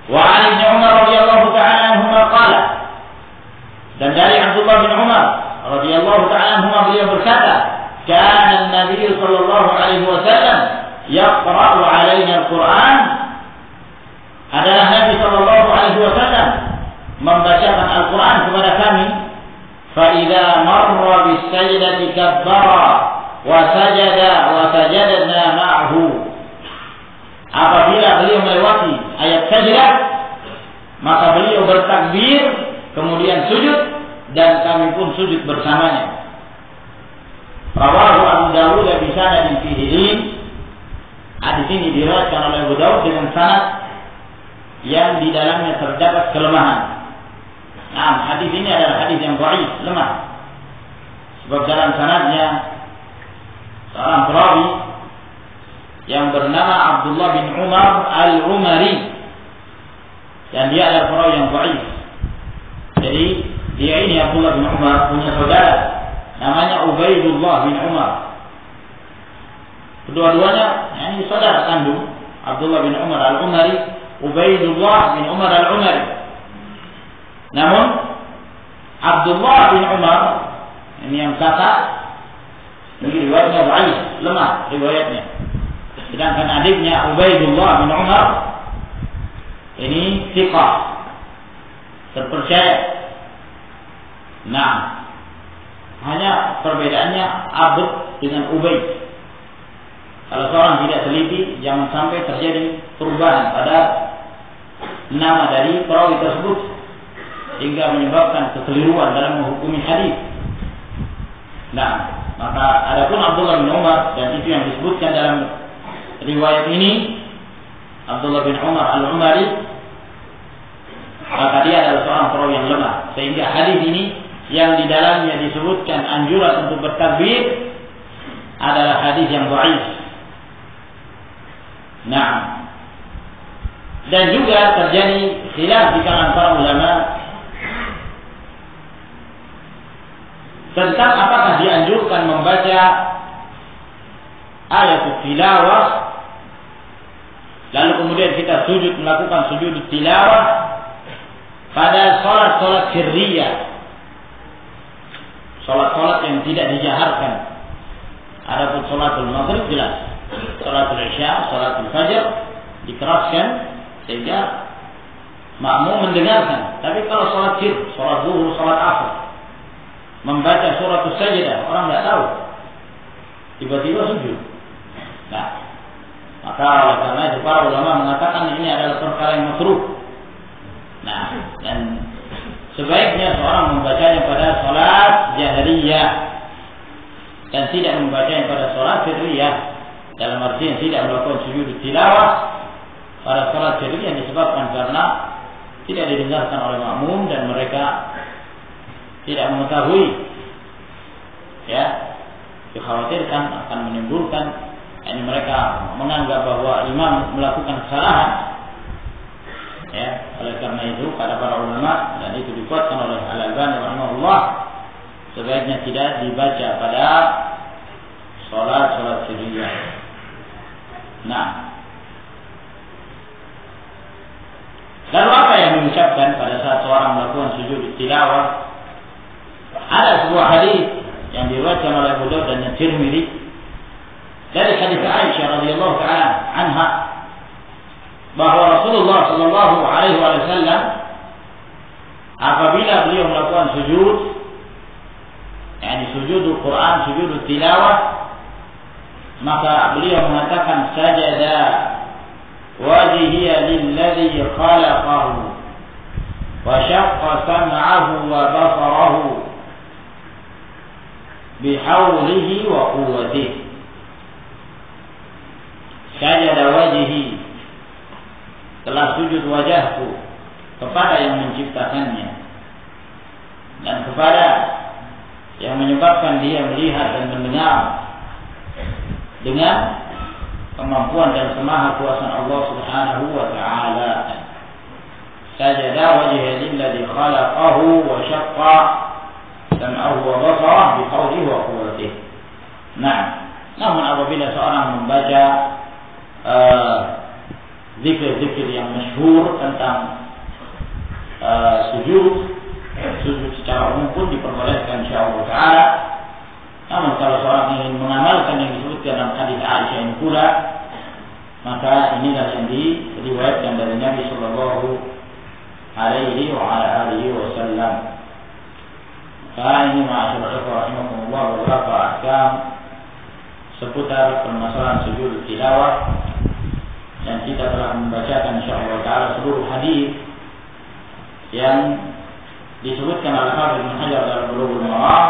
Wa 'an Ibnu Umar radhiyallahu ta'ala anhuma qala, dan dari Abdullah bin Umar radhiyallahu ta'ala anhuma beliau berkata, kana an-nabiy sallallahu alaihi wasallam yaqra'u 'alaina al-Qur'an, adalah Nabi sallallahu alaihi wasallam membacakan Al-Qur'an kepada kami. Fa idza marra bis-sajdati kabbara wa sajadna ma'ahu, apabila beliau melewati ayat sajdah, maka beliau bertakbir kemudian sujud, dan kami pun sujud bersamanya. Rawahu Abu Dawud bi sanadin fihi lin. Hadis ini diriwayatkan oleh Abu Dawud dengan sanad yang di dalamnya terdapat kelemahan. Nah, hadis ini adalah hadis yang dhaif, lemah. Sebab dalam sanadnya seorang perawi yang bernama Abdullah bin Umar Al-Umari, dan dia adalah perawi yang dhaif. Jadi dia ini Abdullah bin Umar punya saudara namanya Ubaidullah bin Umar. Kedua-duanya ini saudara kandung, Abdullah bin Umar Al-Umari, Ubaidullah bin Umar Al-Umari. Namun Abdullah bin Umar ini yang kakak, ini riwayatnya dhaif, lemah riwayatnya. Sedangkan adiknya Ubaidullah bin Umar ini thiqah, terpercaya. Nah, hanya perbedaannya Abd dengan Ubaid. Kalau seorang tidak teliti, jangan sampai terjadi perubahan pada nama dari perawi tersebut, hingga menyebabkan kekeliruan dalam menghukumi hadis. Nah, maka adapun Abdullah bin Umar, dan itu yang disebutkan dalam riwayat ini, Abdullah bin Umar Al-Umari, maka dia adalah seorang perawi yang lemah, sehingga hadis ini yang di dalamnya disebutkan anjuran untuk bertakbir adalah hadis yang dhaif. Nah, dan juga terjadi khilaf di kalangan para ulama tentang apakah dianjurkan membaca ayat tilawah lalu kemudian kita sujud, melakukan sujud tilawah, pada sholat-sholat sirriyah, sholat-sholat yang tidak dijaharkan. Adapun sholatul maghrib jelas, sholatul isya, sholatul fajr dikeraskan sehingga makmum mendengarkan. Tapi kalau sholat sir, sholat zuhur, sholat asar, membaca suratul sajdah, orang tidak tahu, tiba-tiba sujud. Nah, maka oleh karena itu para ulama mengatakan ini adalah perkara yang makruh. Nah, dan sebaiknya seorang membacanya pada sholat jahriyah dan tidak membacanya pada sholat sirriyah, dalam artian tidak melakukan sujud tilawah pada sholat sirriyah disebabkan karena tidak didengarkan oleh makmum dan mereka tidak mengetahui, ya, dikhawatirkan akan menimbulkan, ini mereka menganggap bahwa imam melakukan kesalahan, ya. Oleh karena itu kata para ulama, dan itu dikuatkan oleh Al-Albani rahimahullah, sebaiknya tidak dibaca pada sholat sirriyah. Nah, lalu apa yang diucapkan pada saat seorang melakukan sujud tilawah? Ada sebuah hadis yang diriwayatkan oleh Abu Dawud dan Tirmidzi dari hadis Aisyah radhiyallahu taala anha, bahwa Rasulullah sallallahu alaihi wasallam apabila beliau melakukan sujud, yakni sujud Quran, sujud tilawah, maka beliau mengatakan sajada wajhiya lilladzi khalaqahu wa syaqqa sam'ahu wa basarahu bihaulihi wa quwwatihi. Sajada wajhi, telah sujud wajahku kepada yang menciptakannya dan kepada yang menyebabkan dia melihat dan mendengar dengan kemampuan dan kemahakuasaan Allah Subhanahu wa taala. Sajada wajhi lilladzi khalaqahu wa syaqqa sam'ahu wa basarahu bihaulihi wa quwwatihi. Nah, namun apabila seorang membaca zikir-zikir yang masyhur tentang sujud secara umum pun diperbolehkan insyaallah taala. Namun kalau seorang ingin mengamalkan yang disebutkan dalam hadis Aisyah ini pula, maka inilah yang diriwayatkan dari Nabi sallallahu alaihi wa ala alihi wasallam. Karena ini ma'asyiral rahimakumullah beberapa ahkam seputar permasalahan sujud tilawah, dan kita telah membacakan insyaallah taala seluruh hadis yang disebutkan oleh Hafiz Ibnu Hajar dalam Bulughul Maram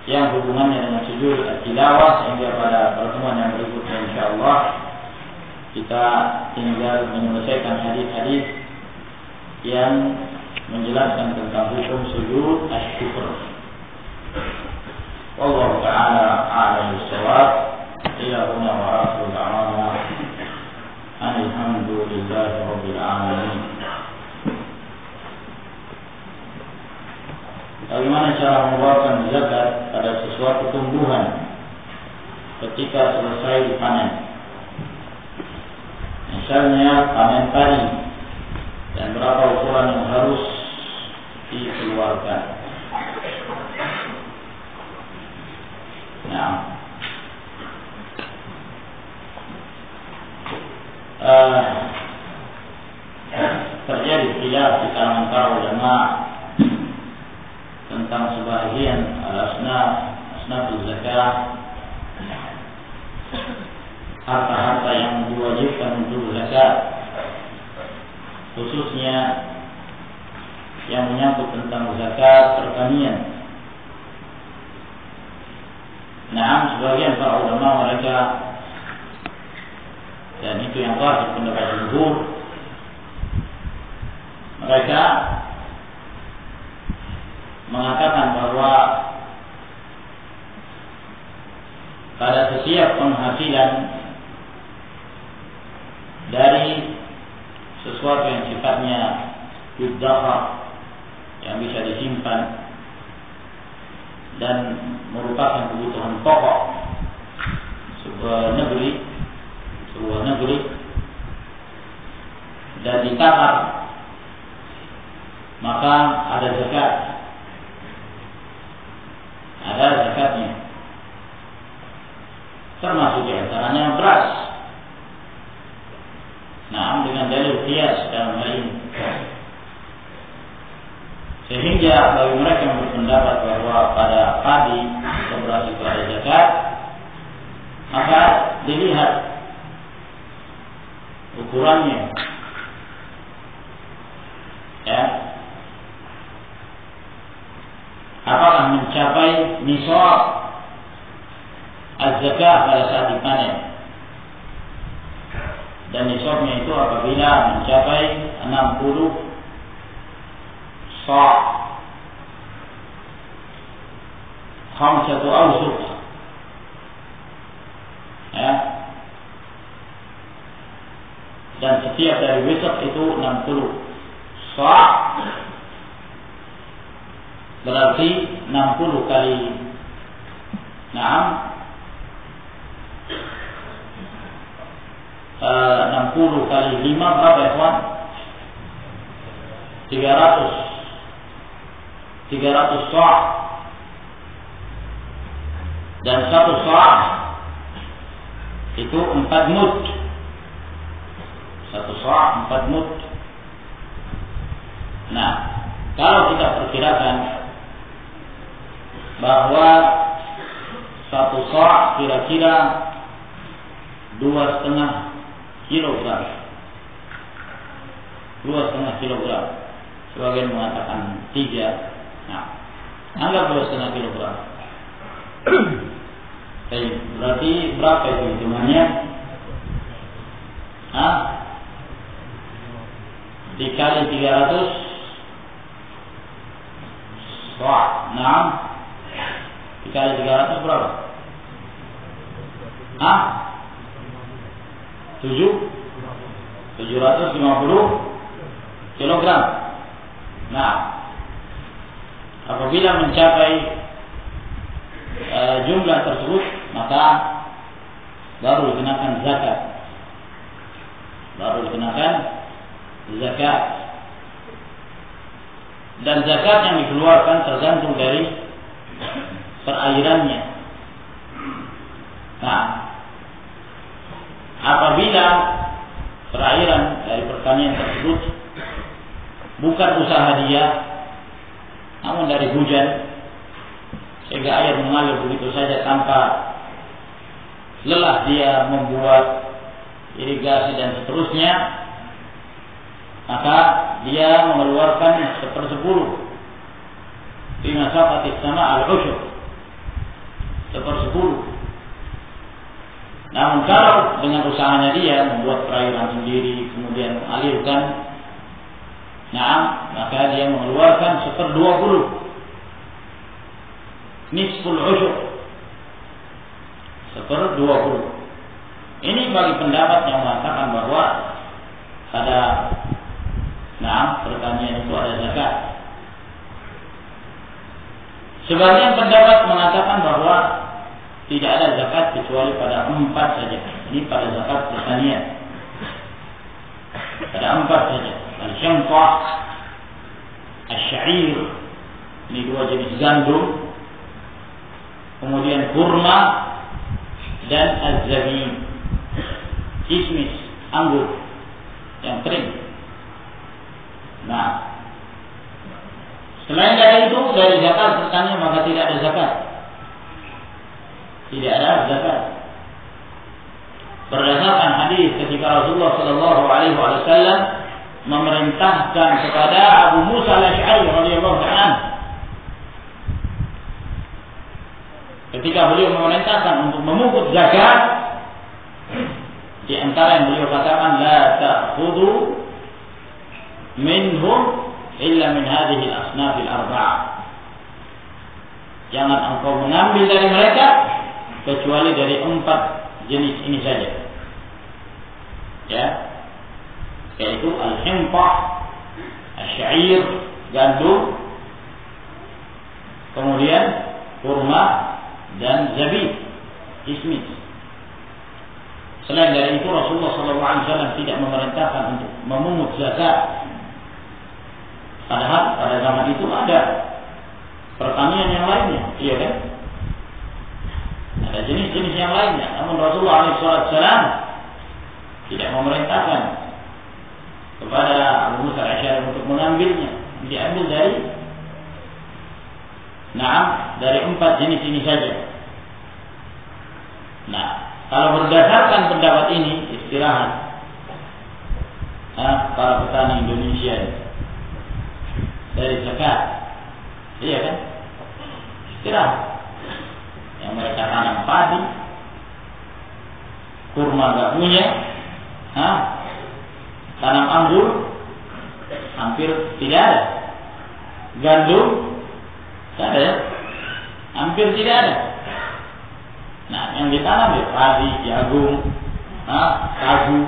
yang hubungannya dengan sujud tilawah, sehingga pada pertemuan yang berikutnya insyaallah kita tinggal menyelesaikan hadis-hadis yang menjelaskan tentang hukum sujud asy-syukr. Wallahu ta'ala a'lam bis-shawab. Ila huna wa akhiru da'wana alhamdulillahi rabbil alamin. Bagaimana cara mengeluarkan zakat pada sesuatu tumbuhan ketika selesai dipanen? Misalnya panen padi, dan berapa ukuran yang harus dikeluarkan? Nah, terjadi khilaf di kalangan para ulama tentang sebagian asnaful zakat, harta-harta yang diwajibkan untuk zakat, khususnya yang menyangkut tentang zakat pertanian. Nah, sebagian para ulama mereka, dan itu yang terakhir pendapat jumhur, mereka mengatakan bahwa pada setiap penghasilan dari sesuatu yang sifatnya yudhafar, yang bisa disimpan dan merupakan kebutuhan pokok sebuah negeri, dan ditakar maka ada zakat. Ada zakatnya. Termasuk di antaranya beras. Nah, dengan dalil qiyas dalam hal ini. Sehingga bagi mereka yang berpendapat bahwa pada padi atau beras itu ada zakat, maka dilihat ukurannya, ya, apakah mencapai nisab az-zakah pada saat dipanen. Dan nisabnya itu apabila mencapai 60 sa' khamsatu awsuq, ya. Dan setiap dari wisq itu 60 sa', berarti 60 kali 60 kali 5 berapa ya kawan? 300 sa'. Dan satu sa' itu 4 mud. Satu sa' 4 mud. Nah, kalau kita perkirakan bahwa satu sa' kira-kira 2,5 kilogram. 2,5 kilogram. Sebagian mengatakan 3. Nah, anggap 2,5 kilogram. Berarti berapa itu hitungannya? Dikali 300 sa'. Nah, dikali 300 berapa? 750 kilogram. Nah, apabila mencapai jumlah tersebut, maka baru dikenakan zakat. Dan zakat yang dikeluarkan tergantung dari perairannya. Nah, apabila perairan dari pertanian tersebut bukan usaha dia, namun dari hujan, sehingga air mengalir begitu saja tanpa lelah dia membuat irigasi dan seterusnya, maka dia mengeluarkan 1/10 fi masaqati sama al-ushur, 1/10. Namun kalau dengan usahanya dia membuat perairan sendiri, kemudian mengalirkan, maka dia mengeluarkan 1/20, nisful ushur, 1/20. Ini bagi pendapat yang mengatakan bahwa pada pertanian itu ada zakat. Sebagian pendapat mengatakan bahwa tidak ada zakat kecuali pada 4 saja. Ini pada zakat pertanian. Pada 4 saja. Al-syamqa, al-sya'ir, ini 2 jenis gandum. Kemudian kurma dan az-zabib, kismis, anggur yang kering. Nah, selain dari itu, dari zakat pertanian maka tidak ada zakat. Tidak ada zakat. Berdasarkan hadis ketika Rasulullah Shallallahu Alaihi Wasallam memerintahkan kepada Abu Musa al-Asy'ari radhiyallahu ta'ala, ketika beliau memerintahkan untuk memungut zakat, di antara yang beliau katakan, la ta'khudhu minhum illa min hadhihi al-asnaf al-arba'ah. Jangan engkau mengambil dari mereka kecuali dari 4 jenis ini saja. Ya. Yaitu al-himqah, al-sya'ir, gandum, kemudian kurma dan zabib, kismis. Selain dari itu Rasulullah SAW tidak memerintahkan untuk memungut zakat Padahal pada zaman itu ada pertanian yang lainnya, iya kan? Ada jenis-jenis yang lainnya. Namun Rasulullah SAW tidak memerintahkan kepada Abu Musa al-Asy'ari untuk mengambilnya. Diambil dari 4 jenis ini saja. Nah, kalau berdasarkan pendapat ini, istirahat para petani Indonesia dari zakat, iya kan? Istirahat. Yang mereka tanam padi, kurma nggak punya, tanam anggur hampir tidak ada, gandum tidak ada, hampir tidak ada. Nah, yang ditanam ya padi, jagung, sagu.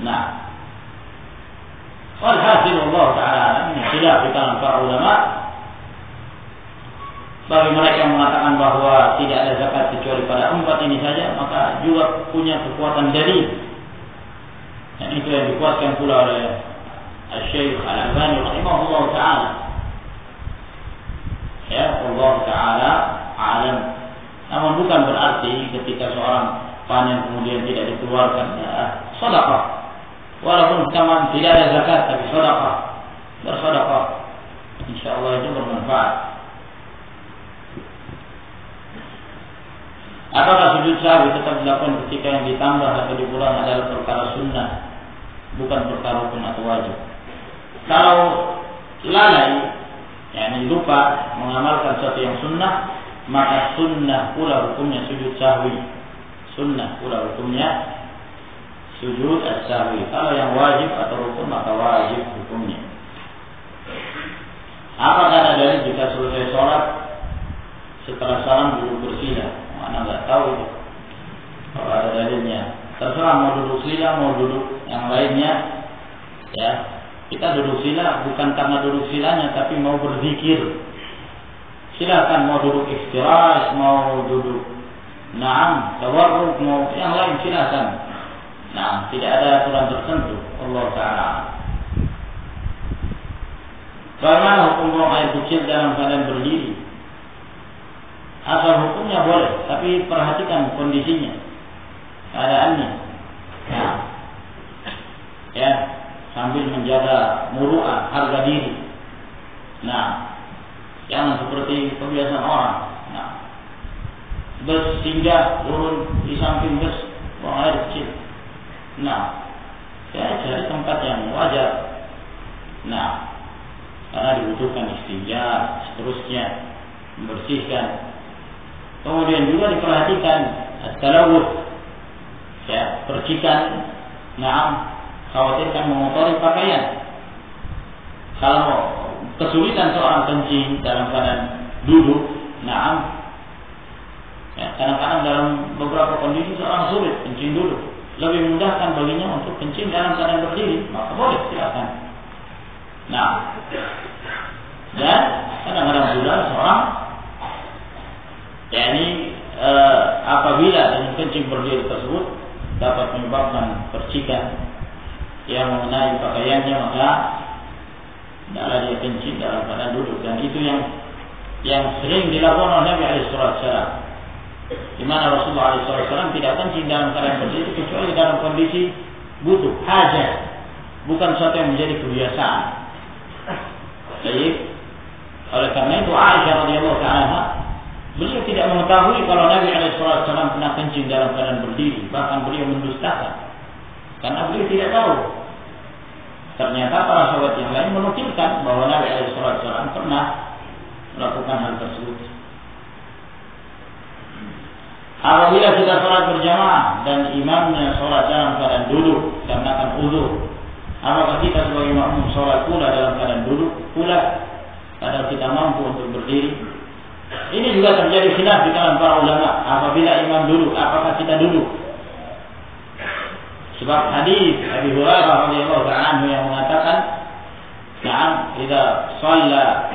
Nah, walhasil Allah Taala ini tidak di kalangan para ulama. Bagi mereka yang mengatakan bahwa tidak ada zakat kecuali pada 4 ini saja, maka juga punya kekuatan dalil. Dan itu yang dikuatkan pula oleh Syekh Al-Albani rahimahullah taala. Ya, Allah Taala alam. Namun bukan berarti ketika seorang panen kemudian tidak dikeluarkan sedekah. Walaupun zaman tidak ada zakat tapi sedekah. Bersedekah. Insyaallah itu bermanfaat. Apakah sujud sahwi tetap dilakukan ketika yang ditambah atau diulang adalah perkara sunnah, bukan perkara hukum atau wajib? Kalau lalai, yakni lupa mengamalkan sesuatu yang sunnah, maka sunnah pula hukumnya sujud sahwi. Sunnah pula hukumnya sujud as-sahwi. Kalau yang wajib atau hukum, maka wajib hukumnya. Apakah ada dalil jika selesai sholat setelah salam duduk bersila? Mana nggak tahu itu. Kalau ada dalilnya, terserah mau duduk sila, mau duduk yang lainnya. Ya, kita duduk sila bukan karena duduk silanya, tapi mau berzikir. Silakan mau duduk istirahat, mau duduk tawarruk, mau yang lain silakan. Nah, tidak ada aturan tertentu. Allah Taala. Bagaimana hukum buang air kecil dalam keadaan berdiri? Asal hukumnya boleh, tapi perhatikan kondisinya, keadaannya. Nah, ya, sambil menjaga muru'ah, harga diri. Nah, jangan seperti kebiasaan orang. Nah, bus singgah turun di samping bus buang air kecil. Nah, ya cari tempat yang wajar. Nah, karena dibutuhkan istinja, seterusnya membersihkan. Kemudian juga diperhatikan talawuth, ya, percikan. Khawatirkan mengotori pakaian. Kalau kesulitan seorang kencing dalam keadaan duduk, ya, kadang-kadang dalam beberapa kondisi seorang sulit kencing duduk. Lebih memudahkan baginya untuk kencing dalam keadaan berdiri, maka boleh silakan. Nah, dan kadang-kadang juga seorang, yakni apabila dengan kencing berdiri tersebut dapat menyebabkan percikan yang mengenai pakaiannya, maka tidaklah dia kencing dalam keadaan duduk. Dan itu yang sering dilakukan oleh Nabi SAW, di mana Rasulullah SAW tidak kencing dalam keadaan berdiri kecuali dalam kondisi butuh, hajat, bukan sesuatu yang menjadi kebiasaan. Baik. Oleh karena itu Aisyah radhiyallahu ta'ala, beliau tidak mengetahui kalau Nabi SAW pernah kencing dalam keadaan berdiri. Bahkan beliau mendustakan, karena beliau tidak tahu. Ternyata para sahabat yang lain menukilkan bahwa Nabi SAW pernah melakukan hal tersebut. Apabila kita sholat berjamaah dan imamnya sholat dalam keadaan duduk karena akan uzur, apakah kita sebagai makmum sholat pula dalam keadaan duduk pula, padahal kita mampu untuk berdiri? Ini juga terjadi khilaf di kalangan para ulama. Apabila imam duduk, apakah kita duduk? Sebab hadis Abi Hurairah radhiyallahu ta'ala yang mengatakan, "Na'am, idza shalla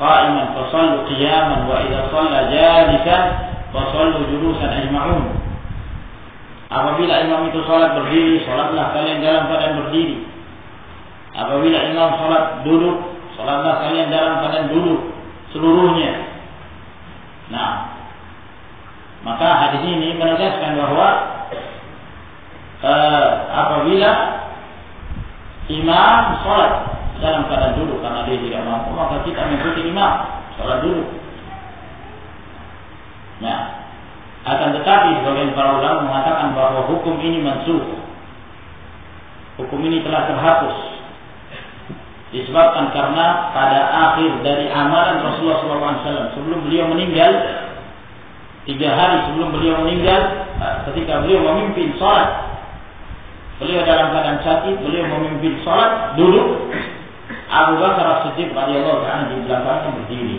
qa'iman fa shallu qiyaman wa idza shalla jalisan fa shallu julusan ajma'un." Apabila imam itu salat berdiri, salatlah kalian dalam keadaan berdiri. Apabila imam salat duduk, salatlah kalian dalam keadaan duduk seluruhnya. Nah, maka hadis ini menegaskan bahwa apabila imam salat dalam keadaan duduk karena dia tidak mampu, maka kita mengikuti imam salat duduk. Nah, akan tetapi sebagian para ulama mengatakan bahwa hukum ini mansukh. Hukum ini telah terhapus. Disebabkan karena pada akhir dari amalan Rasulullah SAW sebelum beliau meninggal, 3 hari sebelum beliau meninggal, ketika beliau memimpin salat, beliau dalam keadaan sakit, beliau memimpin salat duduk, Abu Bakar As-Siddiq radhiyallahu anhu di belakangnya berdiri,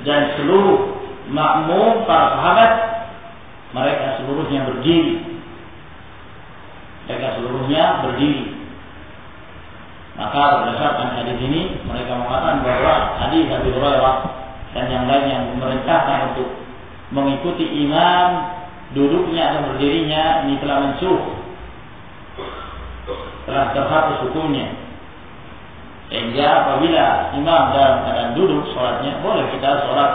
dan seluruh makmum para sahabat mereka seluruhnya berdiri. Maka berdasarkan hadis ini mereka mengatakan bahwa hadis Abu Hurairah dan yang lain yang memerintahkan untuk mengikuti imam duduknya atau berdirinya ini telah mansukh, telah terhapus hukumnya. Sehingga apabila imam dalam keadaan duduk sholatnya, boleh kita sholat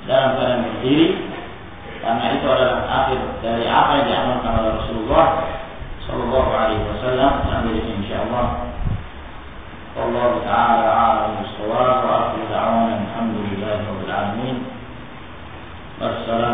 dalam keadaan berdiri, karena itu adalah akhir dari apa yang diamalkan oleh Rasulullah Sallallahu Alaihi Wasallam. Sampai di sini insyaallah. Allah Taala a'lam bishawab wa akhiru da'wana alhamdulillahi rabbil alamin. Wassalamu